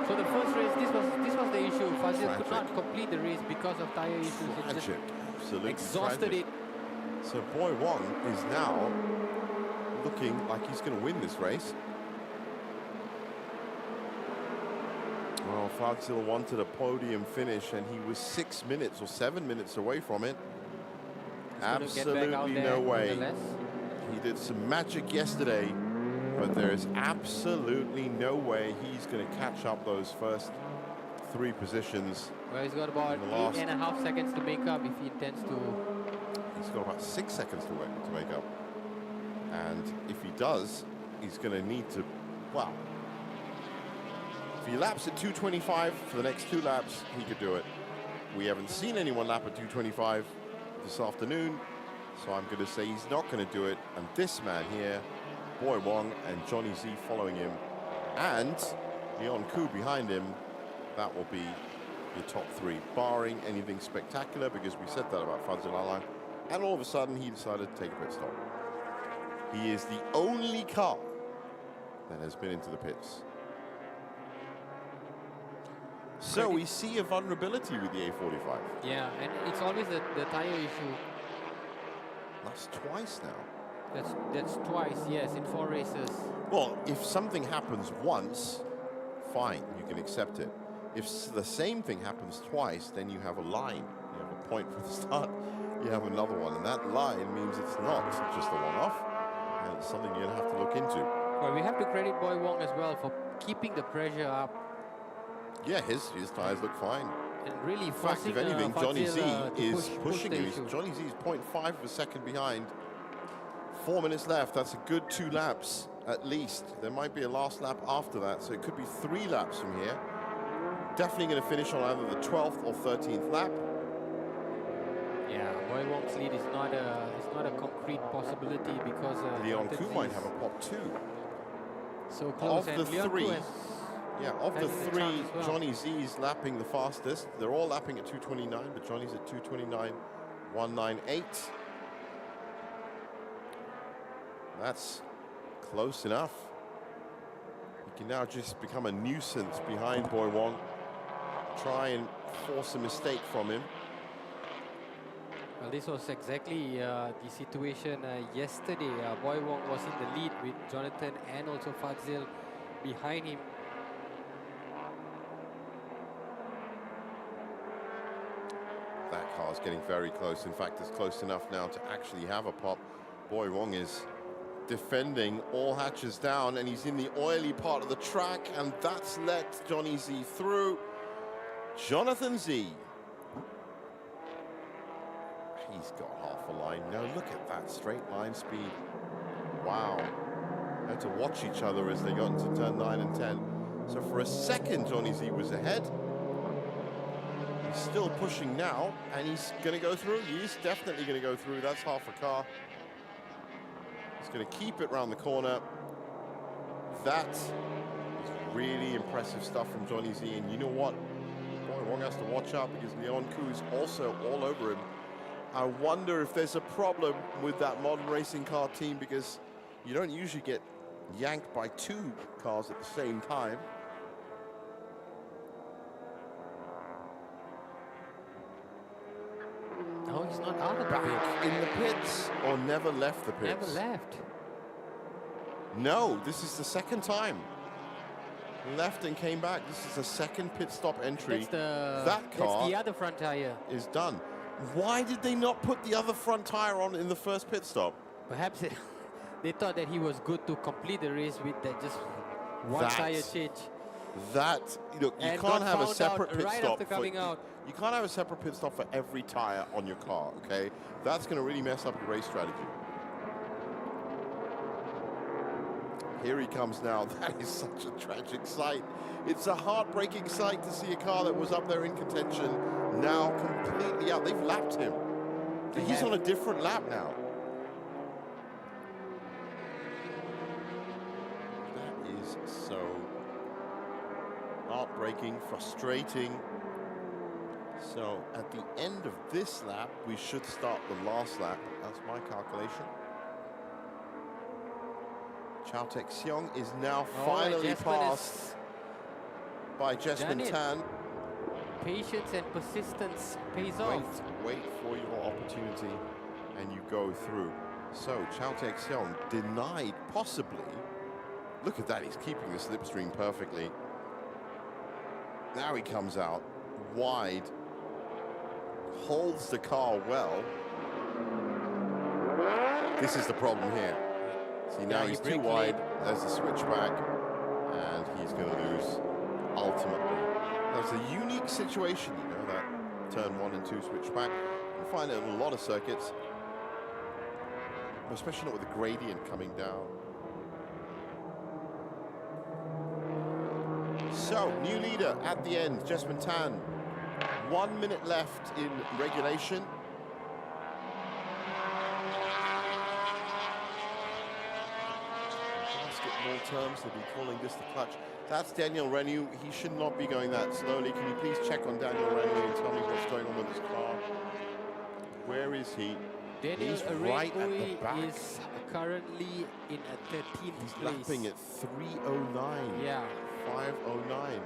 Speaker 5: So the first race, this was the issue. Fadzil could not complete the race because of tire issues. It just
Speaker 4: Tragic. Absolutely
Speaker 5: exhausted
Speaker 4: tragic.
Speaker 5: it.
Speaker 4: So Boy Wong is now looking like he's going to win this race. Well, Fadzil wanted a podium finish, and he was 6 minutes or 7 minutes away from it.
Speaker 5: He's gonna get back out
Speaker 4: Absolutely
Speaker 5: there
Speaker 4: no way.
Speaker 5: nonetheless.
Speaker 4: He did some magic yesterday, but there is absolutely no way he's going to catch up those first 3 positions.
Speaker 5: Well, he's got about
Speaker 4: In the last-
Speaker 5: 8.5 seconds to make up if he intends to.
Speaker 4: He's got about 6 seconds to make up. And if he does, he's going to need to, well, if he laps at 2:25 for the next 2 laps, he could do it. We haven't seen anyone lap at 2:25 this afternoon, so I'm going to say he's not going to do it. And this man here, Boy Wong and Johnny Z following him, and Leon Koo behind him, that will be your top 3, barring anything spectacular, because we said that about Fadzil Alang. And all of a sudden, he decided to take a pit stop. He is the only car that has been into the pits. So we see a vulnerability with the A45.
Speaker 5: Yeah, and it's always the tire issue.
Speaker 4: That's twice now.
Speaker 5: That's twice, yes, in 4 races.
Speaker 4: Well, if something happens once, fine, you can accept it. If the same thing happens twice, then you have a line. You have a point from the start. You have another one, and that line means it's not just a one-off, and it's something you're going to have to look into.
Speaker 5: Well, we have to credit Boy Wong as well for keeping the pressure up
Speaker 4: Yeah, his tires look fine.
Speaker 5: and really
Speaker 4: In fact,
Speaker 5: forcing
Speaker 4: if anything, Johnny Z
Speaker 5: Fadzil, to
Speaker 4: is
Speaker 5: push
Speaker 4: pushing
Speaker 5: the
Speaker 4: him.
Speaker 5: issue.
Speaker 4: Johnny Z is 0.5 of a second behind. 4 minutes left. That's a good 2 laps at least. There might be a last lap after that, so it could be 3 laps from here. Definitely going to finish on either the 12th or 13th lap.
Speaker 5: Yeah, Boy Wong's lead is not a concrete possibility because
Speaker 4: Leon
Speaker 5: Jonathan
Speaker 4: Koo
Speaker 5: Z
Speaker 4: might
Speaker 5: is
Speaker 4: have a pop too.
Speaker 5: so close.
Speaker 4: Of the
Speaker 5: and Leon
Speaker 4: 3,
Speaker 5: Koo has
Speaker 4: yeah, of the
Speaker 5: has a
Speaker 4: 3,
Speaker 5: chance as well.
Speaker 4: Johnny Z is lapping the fastest. They're all lapping at 2:29, but Johnny's at 2:29.198. That's close enough. He can now just become a nuisance behind Boy Wong. Try and force a mistake from him.
Speaker 5: Well, this was exactly the situation yesterday. Boy Wong was in the lead with Jonathan and also Fadzil behind him.
Speaker 4: That car's getting very close. In fact, it's close enough now to actually have a pop. Boy Wong is defending all hatches down, and he's in the oily part of the track, and that's let Johnny Z through. Jonathan Z. He's got half a line. No, look at that straight line speed. Wow. They had to watch each other as they got into turn 9 and 10. So for a second, Johnny Z was ahead. He's still pushing now, and he's going to go through. He's definitely going to go through. That's half a car. He's going to keep it round the corner. That is really impressive stuff from Johnny Z. And you know what? Boy Wong has to watch out because Leon Koo is also all over him. I wonder if there's a problem with that modern racing car team, because you don't usually get yanked by 2 cars at the same time.
Speaker 5: No, he's not out of the
Speaker 4: Back
Speaker 5: pit.
Speaker 4: in the pits, or never left the pits?
Speaker 5: Never left.
Speaker 4: No, this is the second time. Left and came back. This is a second pit stop entry. That car
Speaker 5: that's the other front tire.
Speaker 4: is done. Why did they not put the other front tire on in the first pit stop?
Speaker 5: Perhaps they thought that he was good to complete the race with that just one tire change.
Speaker 4: That, look, you
Speaker 5: And
Speaker 4: can't
Speaker 5: got
Speaker 4: have a
Speaker 5: found
Speaker 4: separate
Speaker 5: out
Speaker 4: pit
Speaker 5: right
Speaker 4: stop.
Speaker 5: after coming out.
Speaker 4: You can't have a separate pit stop for every tire on your car, okay? That's going to really mess up your race strategy. Here he comes now. That is such a tragic sight. It's a heartbreaking sight to see a car that was up there in contention now completely out. They've lapped him. He's on a different lap now. That is so heartbreaking, frustrating. So at the end of this lap, we should start the last lap. That's my calculation. Chao Tek-seong is now finally passed by Jesman Tan.
Speaker 5: Patience and persistence pays off.
Speaker 4: Wait for your opportunity and you go through. So Chao Tek-seong denied possibly. Look at that, he's keeping the slipstream perfectly. Now he comes out wide, holds the car well. This is the problem here. See, now he's too wide, there's the switchback, and he's going to lose ultimately. That's a unique situation, you know, that turn 1 and 2 switchback. You find it in a lot of circuits, especially not with the gradient coming down. So, new leader at the end, Jesman Tan. 1 minute left in regulation. Basketball terms, they'll be calling this the clutch. That's Daniel Renu. He should not be going that slowly. Can you please check on Daniel Renu and tell me what's going on with his car? Where is he?
Speaker 5: Daniel
Speaker 4: He's right at the back.
Speaker 5: is currently in a 13th
Speaker 4: He's
Speaker 5: place.
Speaker 4: lapping at 3:09.
Speaker 5: Yeah.
Speaker 4: 5:09.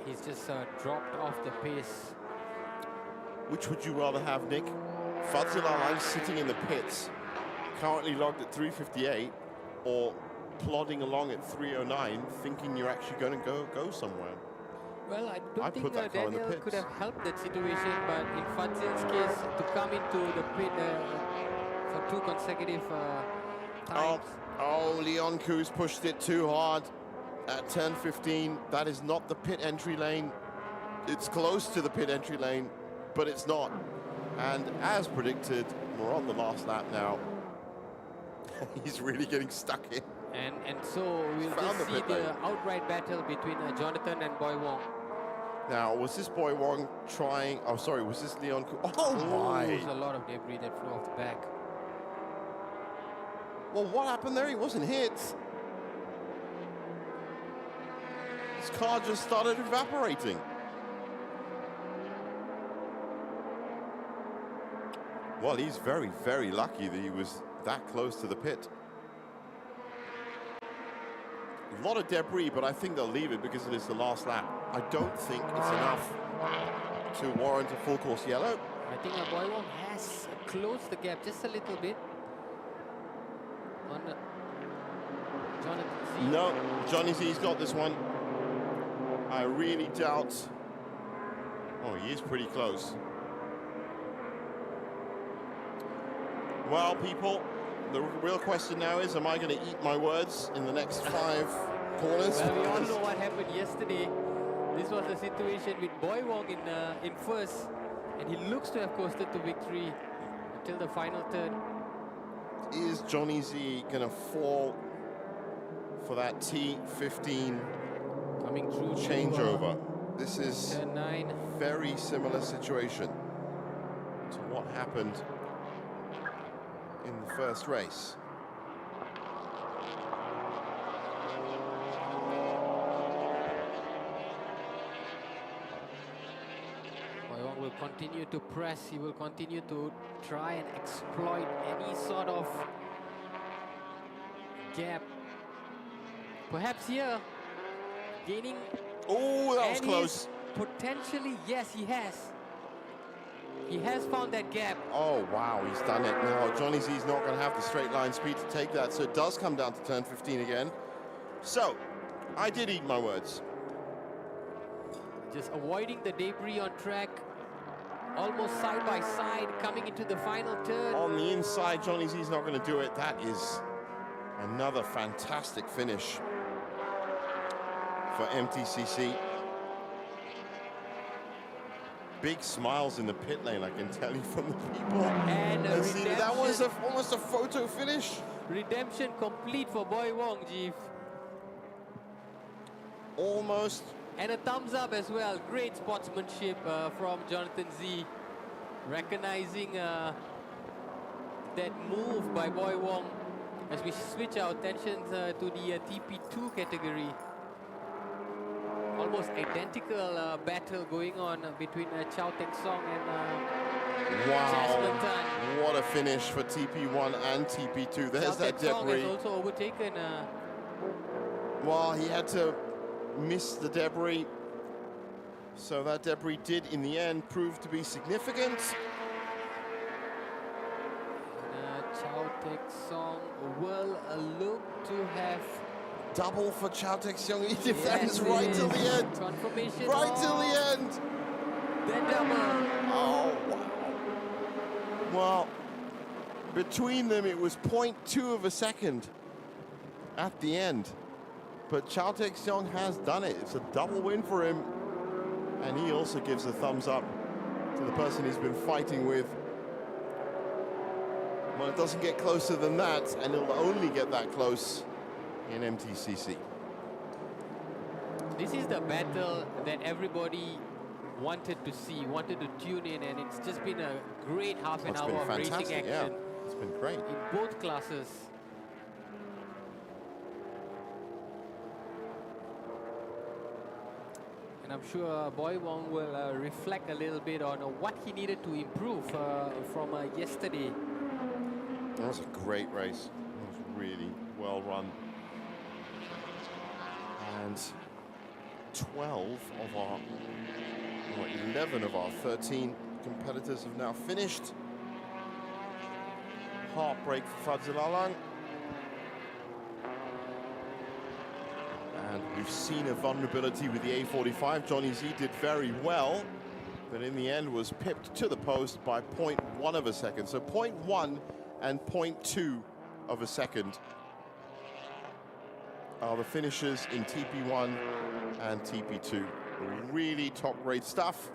Speaker 5: He's just dropped off the pace.
Speaker 4: Which would you rather have, Nick? Fadzil Al-Ain sitting in the pits, currently logged at 3:58, or plodding along at 3:09, thinking you're actually going to go somewhere?
Speaker 5: Well, I don't think
Speaker 4: put that car in the
Speaker 5: Daniel could
Speaker 4: pits.
Speaker 5: have helped that situation, but in Fadzil's case, to come into the pit for 2 consecutive times.
Speaker 4: Oh, Leon Kuz pushed it too hard at turn 15. That is not the pit entry lane. It's close to the pit entry lane, but it's not. And as predicted, we're on the last lap now. He's really getting stuck in.
Speaker 5: And so we'll
Speaker 4: Found
Speaker 5: just
Speaker 4: the
Speaker 5: see
Speaker 4: pit lane.
Speaker 5: the outright battle between Jonathan and Boy Wong.
Speaker 4: Now, was this Boy Wong trying... Oh, sorry, was this Leon Kuz? Oh, my!
Speaker 5: There's a lot of debris that flew off the back.
Speaker 4: Well, what happened there? He wasn't hit. His car just started evaporating. Well, he's very, very lucky that he was that close to the pit. A lot of debris, but I think they'll leave it because it is the last lap. I don't think it's enough to warrant a full course yellow.
Speaker 5: I think Boy Wong has closed the gap just a little bit on Jonathan Z.
Speaker 4: No, Johnny Z's got this one. I really doubt. Oh, he is pretty close. Well, people, the real question now is, am I going to eat my words in the next 5 corners?
Speaker 5: Well, we all know what happened yesterday. This was the situation with Boy Wong in first, and he looks to have coasted to victory until the final turn.
Speaker 4: Is Johnny Z going to fall for that T15
Speaker 5: coming through
Speaker 4: changeover? This is
Speaker 5: turn 9.
Speaker 4: Very similar situation to what happened in the first race.
Speaker 5: Well, Boy Wong will continue to press. He will continue to try and exploit any sort of gap. Perhaps here, gaining.
Speaker 4: Oh, that was
Speaker 5: and
Speaker 4: close.
Speaker 5: Potentially, yes, he has. He has found that gap.
Speaker 4: Oh, wow, he's done it. Now, Johnny Z's not going to have the straight line speed to take that, so it does come down to turn 15 again. So, I did eat my words.
Speaker 5: Just avoiding the debris on track. Almost side by side, coming into the final turn.
Speaker 4: On the inside, Johnny Z's not going to do it. That is another fantastic finish for MTCC. Big smiles in the pit lane, I can tell you from the people.
Speaker 5: And
Speaker 4: see, that was almost a photo finish.
Speaker 5: Redemption complete for Boy Wong, Jeef.
Speaker 4: Almost.
Speaker 5: And a thumbs up as well. Great sportsmanship from Jonathan Z. Recognizing that move by Boy Wong as we switch our attention to the TP2 category. Almost identical battle going on between Chow Tek Song and Jasmine Tan.
Speaker 4: What a finish for TP1 and TP2. There's
Speaker 5: Chow
Speaker 4: that
Speaker 5: Tek Song
Speaker 4: debris.
Speaker 5: has also overtaken.
Speaker 4: Well, he had to miss the debris. So that debris did, in the end, prove to be significant.
Speaker 5: Chow Tek Song will look to have
Speaker 4: double for Chow Tek Song. He defends
Speaker 5: yes,
Speaker 4: right till the end.
Speaker 5: Confirmation.
Speaker 4: Right till the end.
Speaker 5: Then double.
Speaker 4: Oh, wow. Well, between them, it was 0.2 of a second at the end. But Chow Tek Song has done it. It's a double win for him. And he also gives a thumbs up to the person he's been fighting with. Well, it doesn't get closer than that, and it'll only get that close in MTCC.
Speaker 5: This is the battle that everybody wanted to see, wanted to tune in, and it's just been a great half an hour of racing action.
Speaker 4: Yeah. It's been great.
Speaker 5: In both classes. And I'm sure Boy Wong will reflect a little bit on what he needed to improve from yesterday.
Speaker 4: That was a great race. It was really well run. And 12 of our, or 11 of our 13 competitors have now finished. Heartbreak for Fadzil Alang. And we've seen a vulnerability with the A45. Johnny Z did very well, but in the end was pipped to the post by 0.1 of a second. So 0.1 and 0.2 of a second are the finishes in TP1 and TP2. Really top-grade stuff.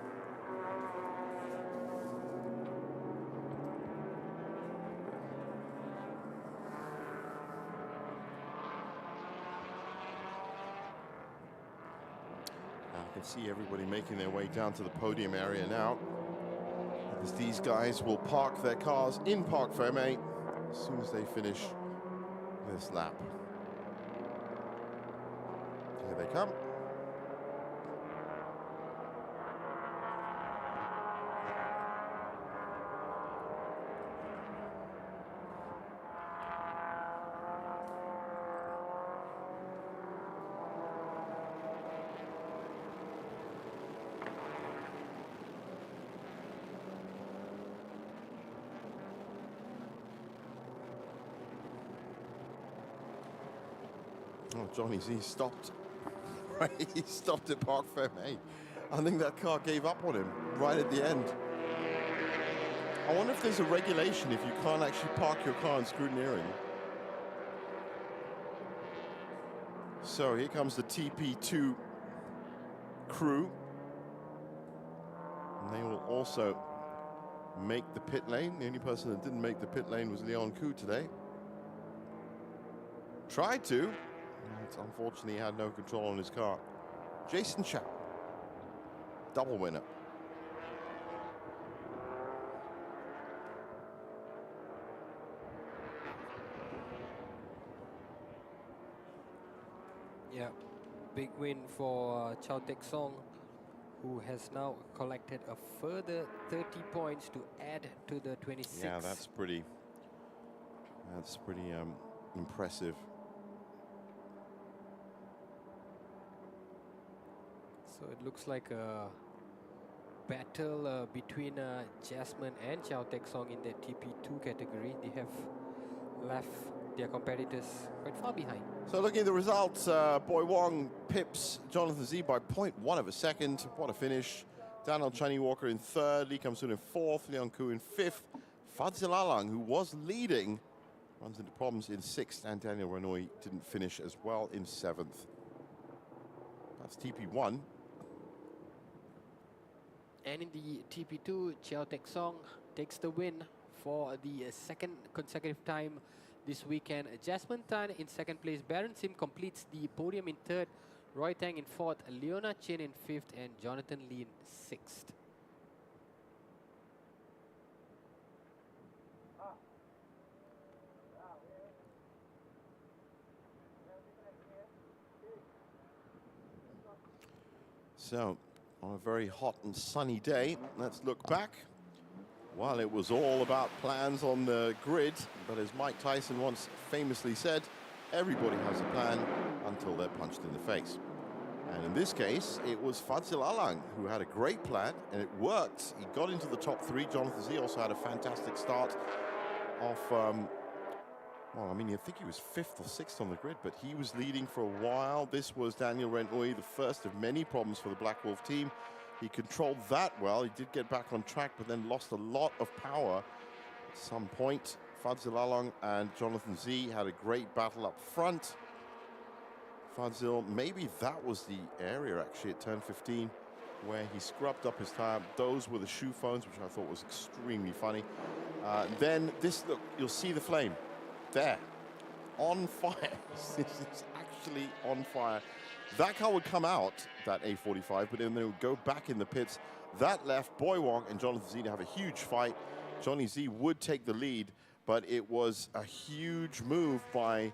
Speaker 4: I can see everybody making their way down to the podium area now, as these guys will park their cars in Parc Fermé as soon as they finish this lap. Here they come. Oh, Johnny Z stopped. He stopped at Parc Fermé. I think that car gave up on him right at the end. I wonder if there's a regulation if you can't actually park your car in scrutineering. So here comes the TP2 crew. And they will also make the pit lane. The only person that didn't make the pit lane was Leon Koo today. Tried to. But unfortunately, he had no control on his car. Jason Chow, double winner.
Speaker 5: Yeah, big win for Chow Tek Song, who has now collected a further 30 points to add to the 26.
Speaker 4: Yeah, that's pretty impressive.
Speaker 5: So it looks like a battle between Jasmine and Chow Tek Song in the TP2 category. They have left their competitors quite far behind.
Speaker 4: So looking at the results, Boy Wong pips Jonathan Z by 0.1 of a second. What a finish. Daniel Chani Walker in third, Lee Kam Soon in fourth, Leon Koo in fifth. Fadzil Alang, who was leading, runs into problems in sixth, and Daniel Renoi didn't finish as well in seventh. That's TP1.
Speaker 5: And in the TP2, Chow Tek Song takes the win for the second consecutive time this weekend. Jasmine Tan in second place, Baron Sim completes the podium in third, Roy Tang in fourth, Leona Chin in fifth, and Jonathan Lee in sixth.
Speaker 4: So, on a very hot and sunny day, let's look back. Well, it was all about plans on the grid, but as Mike Tyson once famously said, everybody has a plan until they're punched in the face. And in this case, it was Fadzil Alang who had a great plan, and it worked. He got into the top three. Jonathan Z also had a fantastic start off, well, I mean, I think he was fifth or sixth on the grid, but he was leading for a while. This was Daniel Renoi, the first of many problems for the Black Wolf team. He controlled that well. He did get back on track, but then lost a lot of power at some point. Fadzil Alang and Jonathan Z had a great battle up front. Fadzil, maybe that was the area actually at turn 15 where he scrubbed up his tire. Those were the shoe phones, which I thought was extremely funny. Then this, look, you'll see the flame. There, on fire. This is actually on fire. That car would come out, that A45, but then they would go back in the pits. That left Boy Wong and Jonathan Z to have a huge fight. Johnny Z would take the lead, but it was a huge move by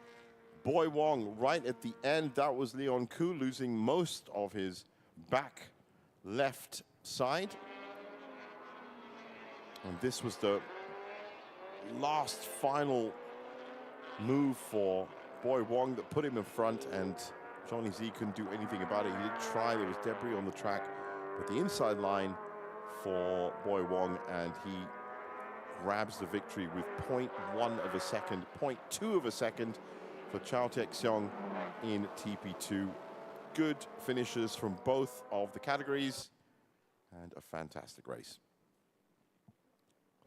Speaker 4: Boy Wong right at the end. That was Leon Koo losing most of his back left side. And this was the last final move for Boy Wong that put him in front, and Johnny Z couldn't do anything about it. He did try, there was debris on the track, but the inside line for Boy Wong, and he grabs the victory with 0.1 of a second, 0.2 of a second for Chow Tek Song in TP2. Good finishes from both of the categories, and a fantastic race.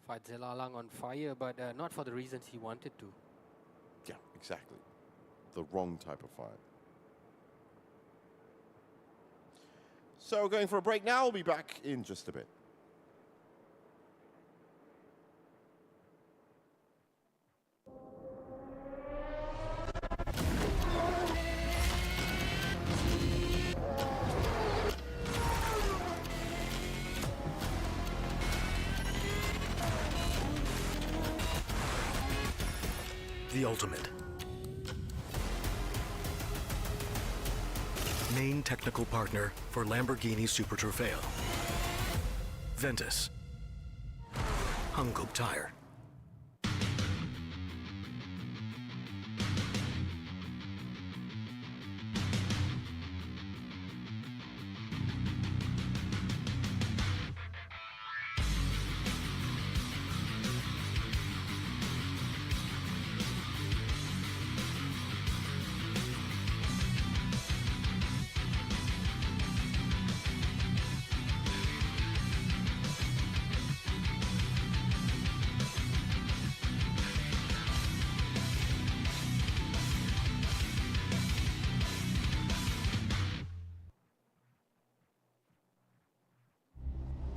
Speaker 5: Fadzil Alang on fire, but not for the reasons he wanted to.
Speaker 4: Yeah, exactly. The wrong type of fire. So going for a break now. We'll be back in just a bit.
Speaker 7: The ultimate. Main technical partner for Lamborghini Super Trofeo. Ventus. Hankook Tire.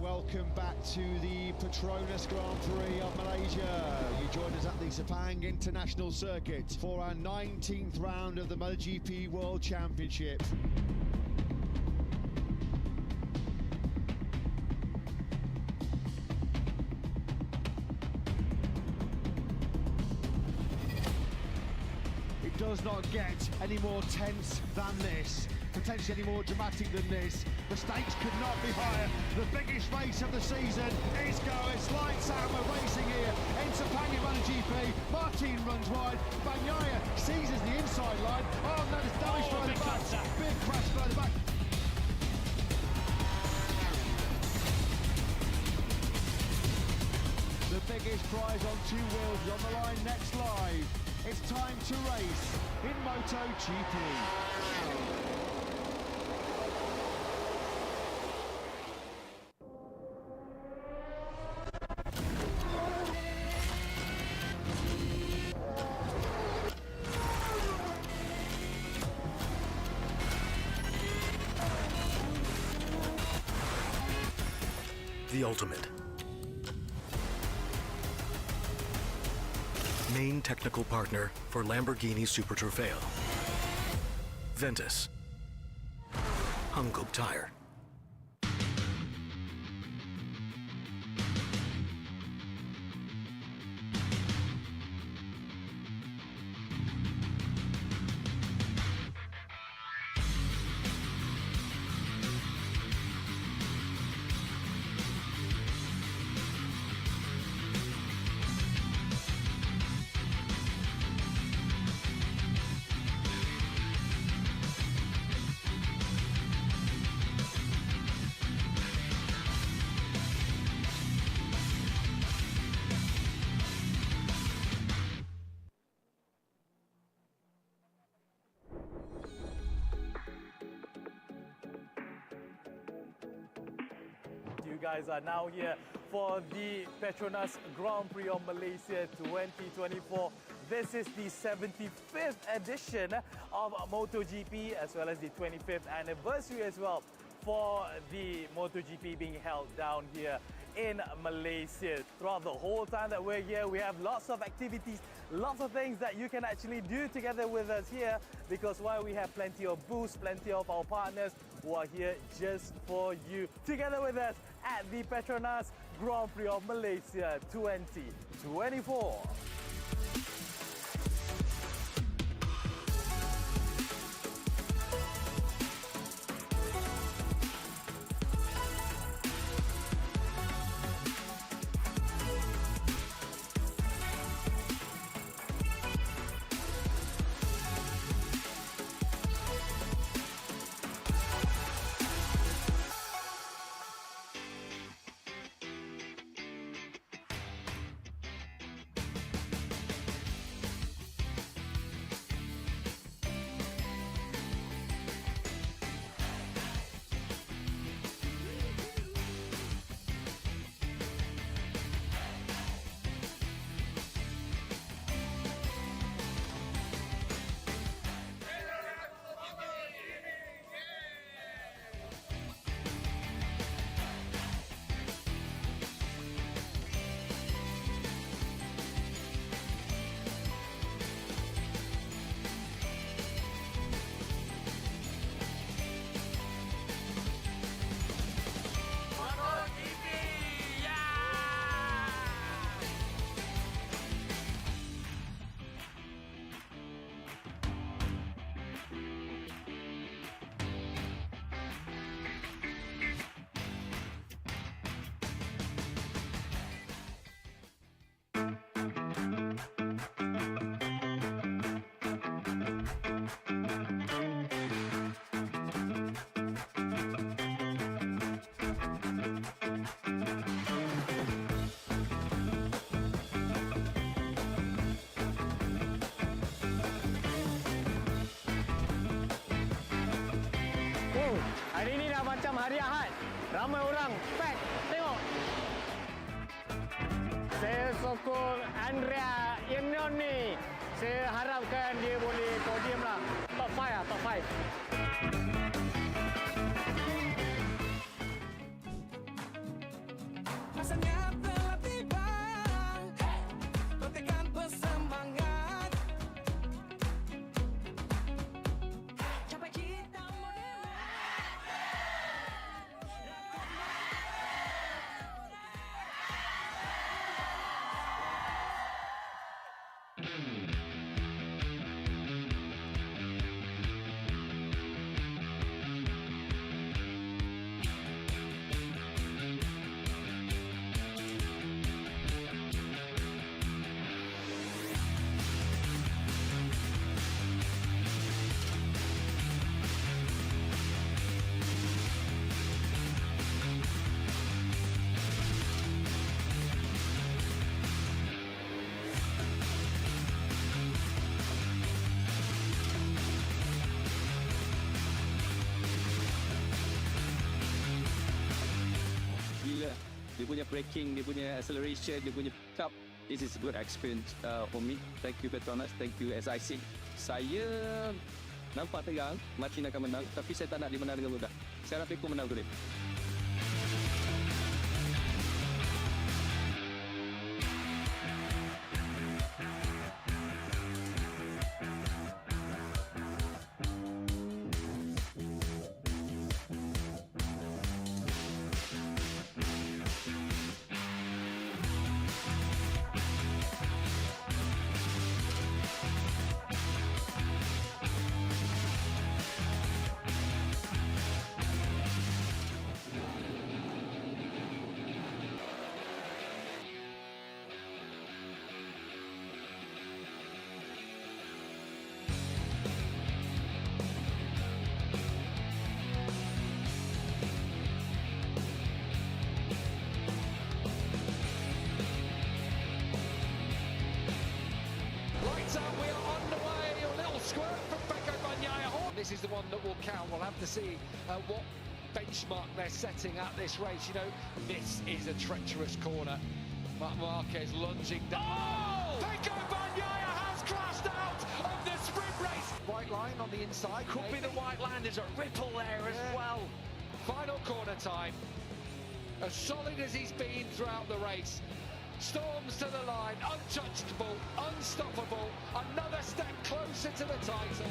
Speaker 1: Welcome back to the Petronas Grand Prix of Malaysia. You joined us at the Sepang International Circuit for our 19th round of the MotoGP World Championship. It does not get any more tense than this. potentially any more dramatic than this. The stakes could not be higher. The biggest race of the season is going. It's lights out, we're racing here. Enter Panya MotoGP. Martin runs wide. Bagnaia seizes the inside line. Oh no, there's damage by the back. Big crash by the back. The biggest prize on two wheels is on the line next live. It's time to race in MotoGP.
Speaker 7: The ultimate. Main technical partner for Lamborghini Super Trofeo. Ventus. Hankook Tire.
Speaker 3: You guys are now here for the Petronas Grand Prix of Malaysia 2024. This is the 75th edition of MotoGP as well as the 25th anniversary as well for the MotoGP being held down here in Malaysia. Throughout the whole time that we're here, we have lots of activities, lots of things that you can actually do together with us here, because while we have plenty of booths, plenty of our partners who are here just for you, together with us at the Petronas Grand Prix of Malaysia 2024.
Speaker 8: Hari ini dah macam hari Ahad. Ramai orang pack. Tengok. Saya sokong Andrea Imnon ni. Saya harapkan dia boleh podium lah. Top 5 lah, top 5.
Speaker 9: dia punya braking, dia punya acceleration, dia punya pickup. This is a good experience for me. Thank you Petronas, thank you SIC. Saya nampak tegang, Martin akan menang, tapi saya tak nak dia menang dengan mudah. Saya harap Peko menang today.
Speaker 10: This is the one that will count. We'll have to see what benchmark they're setting at this race. You know, this is a treacherous corner. Marc Marquez lunging down. Oh! Pecco Bagnaia has crashed out of the sprint race. White line on the inside. Could be the white line. There's a ripple there as well. Final corner time. As solid as he's been throughout the race. Storms to the line, untouchable, unstoppable. Another step closer to the title.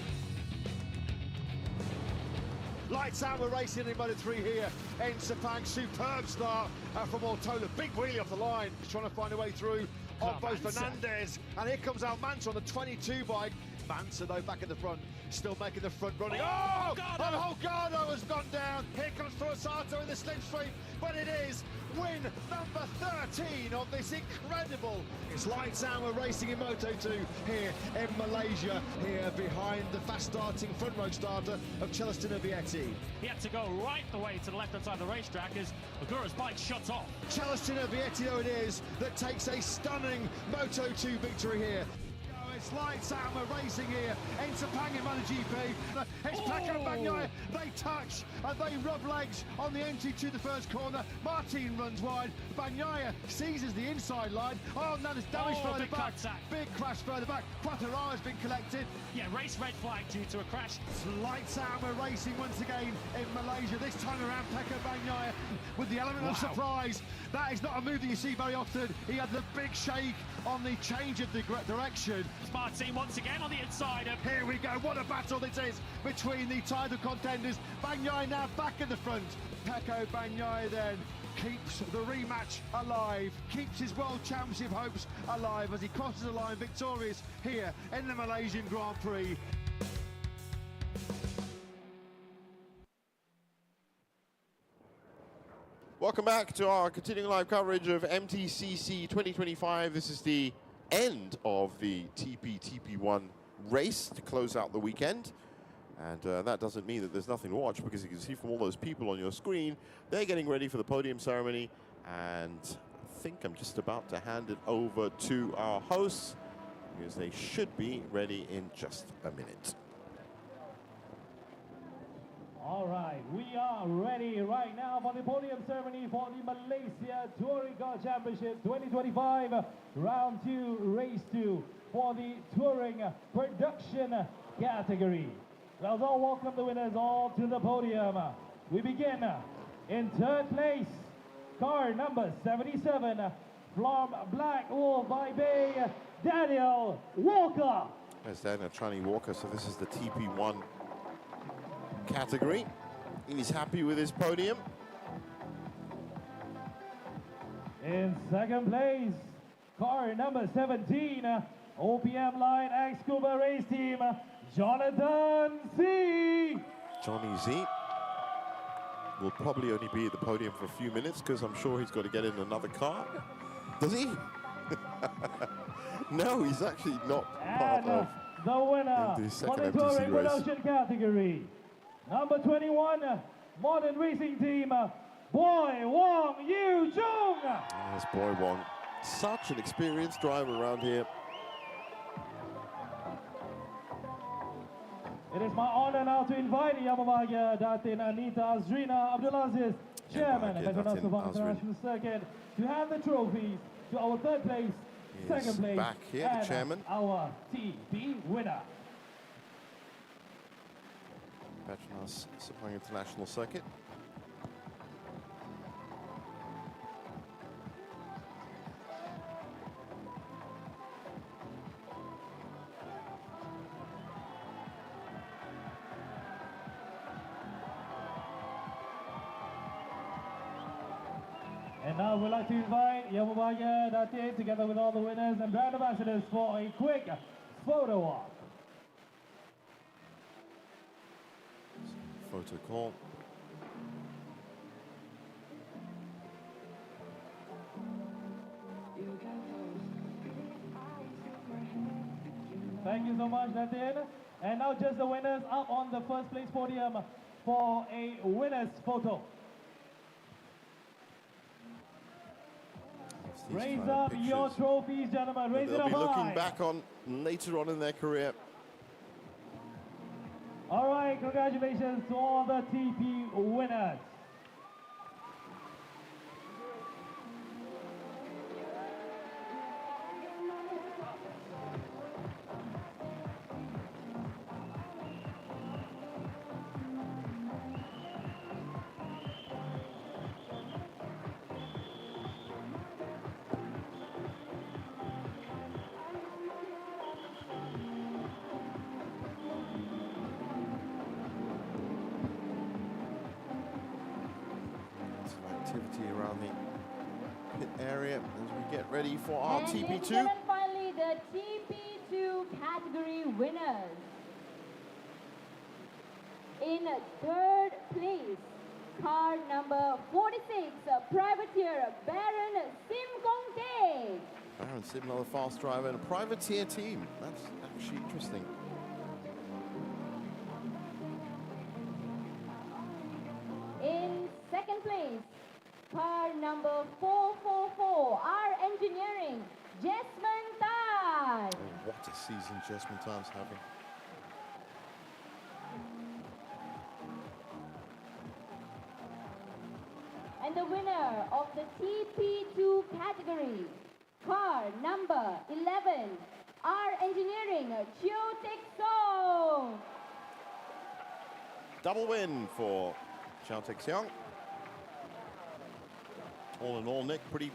Speaker 1: Lights out, we're racing in Moto3 here in Sepang. Superb start from Ortola. Big wheelie off the line. He's trying to find a way through on both Fernandez. And here comes Almanza on the 22 bike. Mansa, though, back at the front, still making the front running. Oh! And Holgado has gone down. Here comes Furusato in the slipstream. But it is win number 13 of this incredible. It's lights out, we're racing in Moto2 here in Malaysia, here behind the fast-starting front row starter of Celestino Vietti.
Speaker 11: He had to go right the way to the left-hand side of the racetrack as Agura's bike shut off.
Speaker 1: Celestino Vietti, though it is, that takes a stunning Moto2 victory here. It's lights out, we're racing here in Sepang in MotoGP. It's Pecco Bagnaia, they touch and they rub legs on the entry to the first corner. Martin runs wide, Bagnaia seizes the inside line. Oh, now there's damage further back. Big crash further back. Quattararo has been collected.
Speaker 11: Yeah, race red flag due to a crash.
Speaker 1: It's lights out, we're racing once again in Malaysia. This time around, Pecco Bagnaia with the element of surprise. That is not a move that you see very often. He had the big shake on the change of the direction.
Speaker 11: Martin once again on the inside.
Speaker 1: Here we go, what a battle this is between the title contenders. Bagnaia now back in the front. Pecco Bagnaia then keeps the rematch alive, keeps his World Championship hopes alive as he crosses the line victorious here in the Malaysian Grand Prix.
Speaker 4: Welcome back to our continuing live coverage of MTCC 2025. This is the end of the TP1 race to close out the weekend. And that doesn't mean that there's nothing to watch, because you can see from all those people on your screen, they're getting ready for the podium ceremony. And I think I'm just about to hand it over to our hosts, because they should be ready in just a minute.
Speaker 3: All right, we are ready right now for the podium ceremony for the Malaysia Touring Car Championship 2025, Round 2, Race 2 for the Touring Production category. Let's all welcome the winners all to the podium. We begin in third place, car number 77 from Black Wolf by Bay, Daniel Walker.
Speaker 4: There's Daniel Trani Walker, so this is the TP1 category. He's happy with his podium.
Speaker 3: In second place, car number 17, OPM Line X-Cuba Race Team, Jonathan Z.
Speaker 4: Johnny Z will probably only be at the podium for a few minutes, because I'm sure he's got to get in another car. Does he? No, he's actually not part of
Speaker 3: the winner
Speaker 4: the
Speaker 3: for
Speaker 4: second
Speaker 3: the Touring
Speaker 4: MTC race.
Speaker 3: Production category, number 21, Modern Racing Team, Boy Wong Yu Jung.
Speaker 4: Yes, Boy Wong. Such an experienced driver around here.
Speaker 3: It is my honor now to invite Yang Berbahagia Datin Anita Azrina Abdulaziz, Chairman of
Speaker 4: Bahagia
Speaker 3: Petronas
Speaker 4: Datin
Speaker 3: Sabah
Speaker 4: Azrin
Speaker 3: International Circuit to hand the trophies to our third place, second place,
Speaker 4: back here, the
Speaker 3: and
Speaker 4: chairman.
Speaker 3: our TP winner.
Speaker 4: Petronas Sabah International Circuit.
Speaker 3: And now we'd like to invite Yang Berbahagia Datin together with all the winners and brand ambassadors for a quick photo walk.
Speaker 4: Photo call.
Speaker 3: Thank you so much, Datin. And now just the winners up on the first place podium for a winner's photo.
Speaker 4: These
Speaker 3: Raise
Speaker 4: kind of
Speaker 3: up your
Speaker 4: pictures
Speaker 3: trophies, gentlemen.
Speaker 4: that
Speaker 3: Raise it
Speaker 4: they'll
Speaker 3: up
Speaker 4: be looking
Speaker 3: high.
Speaker 4: back on later on in their career.
Speaker 3: All right, congratulations to all the TP winners.
Speaker 4: Some activity around the pit area as we get ready for our
Speaker 2: And ladies and
Speaker 4: TP2.
Speaker 2: gentlemen, finally, the TP2 category winners. In third place, car number 46, privateer Baron Sim Kongte.
Speaker 4: Baron Sim, another fast driver, and a privateer team. That's actually interesting.
Speaker 2: In second place, car number 444, R Engineering, Jasmine Tai.
Speaker 4: Oh, what a season Jasmine Time's having.
Speaker 2: And the winner of the TP2 category, car number 11, R Engineering, Chiu Tek Song.
Speaker 4: Double win for Chiao Tek Siong. All in all, Nick, pretty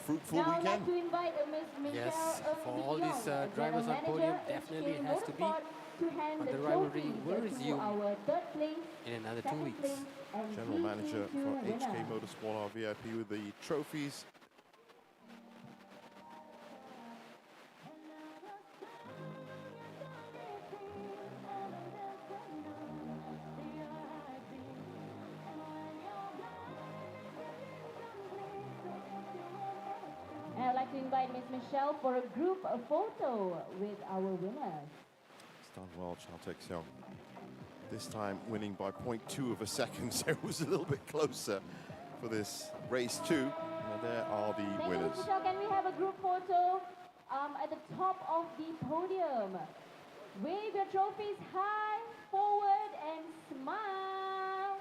Speaker 4: fruitful
Speaker 2: Now I'd like
Speaker 4: weekend.
Speaker 2: to invite Ms. Michelle
Speaker 5: Yes, for all these
Speaker 2: Young,
Speaker 5: drivers on
Speaker 2: General
Speaker 5: podium,
Speaker 2: Manager,
Speaker 5: definitely
Speaker 2: HK
Speaker 5: it has to be.
Speaker 2: Motorsport, to hand
Speaker 5: But
Speaker 2: the
Speaker 5: the rivalry
Speaker 2: trophies
Speaker 5: will
Speaker 2: to
Speaker 5: resume
Speaker 2: our third place,
Speaker 5: in another 2
Speaker 2: second
Speaker 5: weeks.
Speaker 2: place, and
Speaker 4: General Manager
Speaker 2: TP2
Speaker 4: for HK
Speaker 2: winner.
Speaker 4: Motorsport, our VIP, with the trophies.
Speaker 2: And I'd like to invite Ms. Michelle for a group photo with our winners.
Speaker 4: It's done well, Chiao Tek Siong. This time winning by 0.2 of a second, so it was a little bit closer for this race too. And there are the
Speaker 2: Thank you,
Speaker 4: winners.
Speaker 2: Ms. Michelle. Can we have a group photo at the top of the podium? Wave your trophies high, forward, and smile.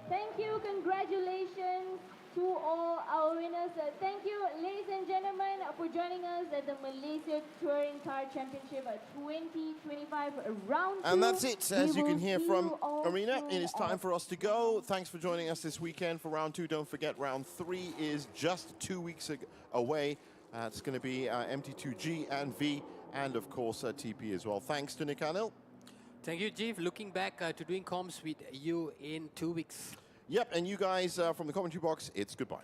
Speaker 2: Thank you, congratulations to all our winners. Thank you, ladies and gentlemen, for joining us at the Malaysia Touring Car Championship 2025 round 2.
Speaker 4: And that's it, as
Speaker 2: We
Speaker 4: you can
Speaker 2: will
Speaker 4: hear
Speaker 2: see
Speaker 4: from
Speaker 2: you all
Speaker 4: Arena.
Speaker 2: soon
Speaker 4: It is time
Speaker 2: at
Speaker 4: for us to go. Thanks for joining us this weekend for round 2. Don't forget, round 3 is just 2 weeks away. It's going to be MT2G and V, and of course TP as well. Thanks to Nick Anil.
Speaker 5: Thank you, Jeev. Looking back to doing comms with you in 2 weeks.
Speaker 4: Yep, and you guys from the commentary box, it's goodbye.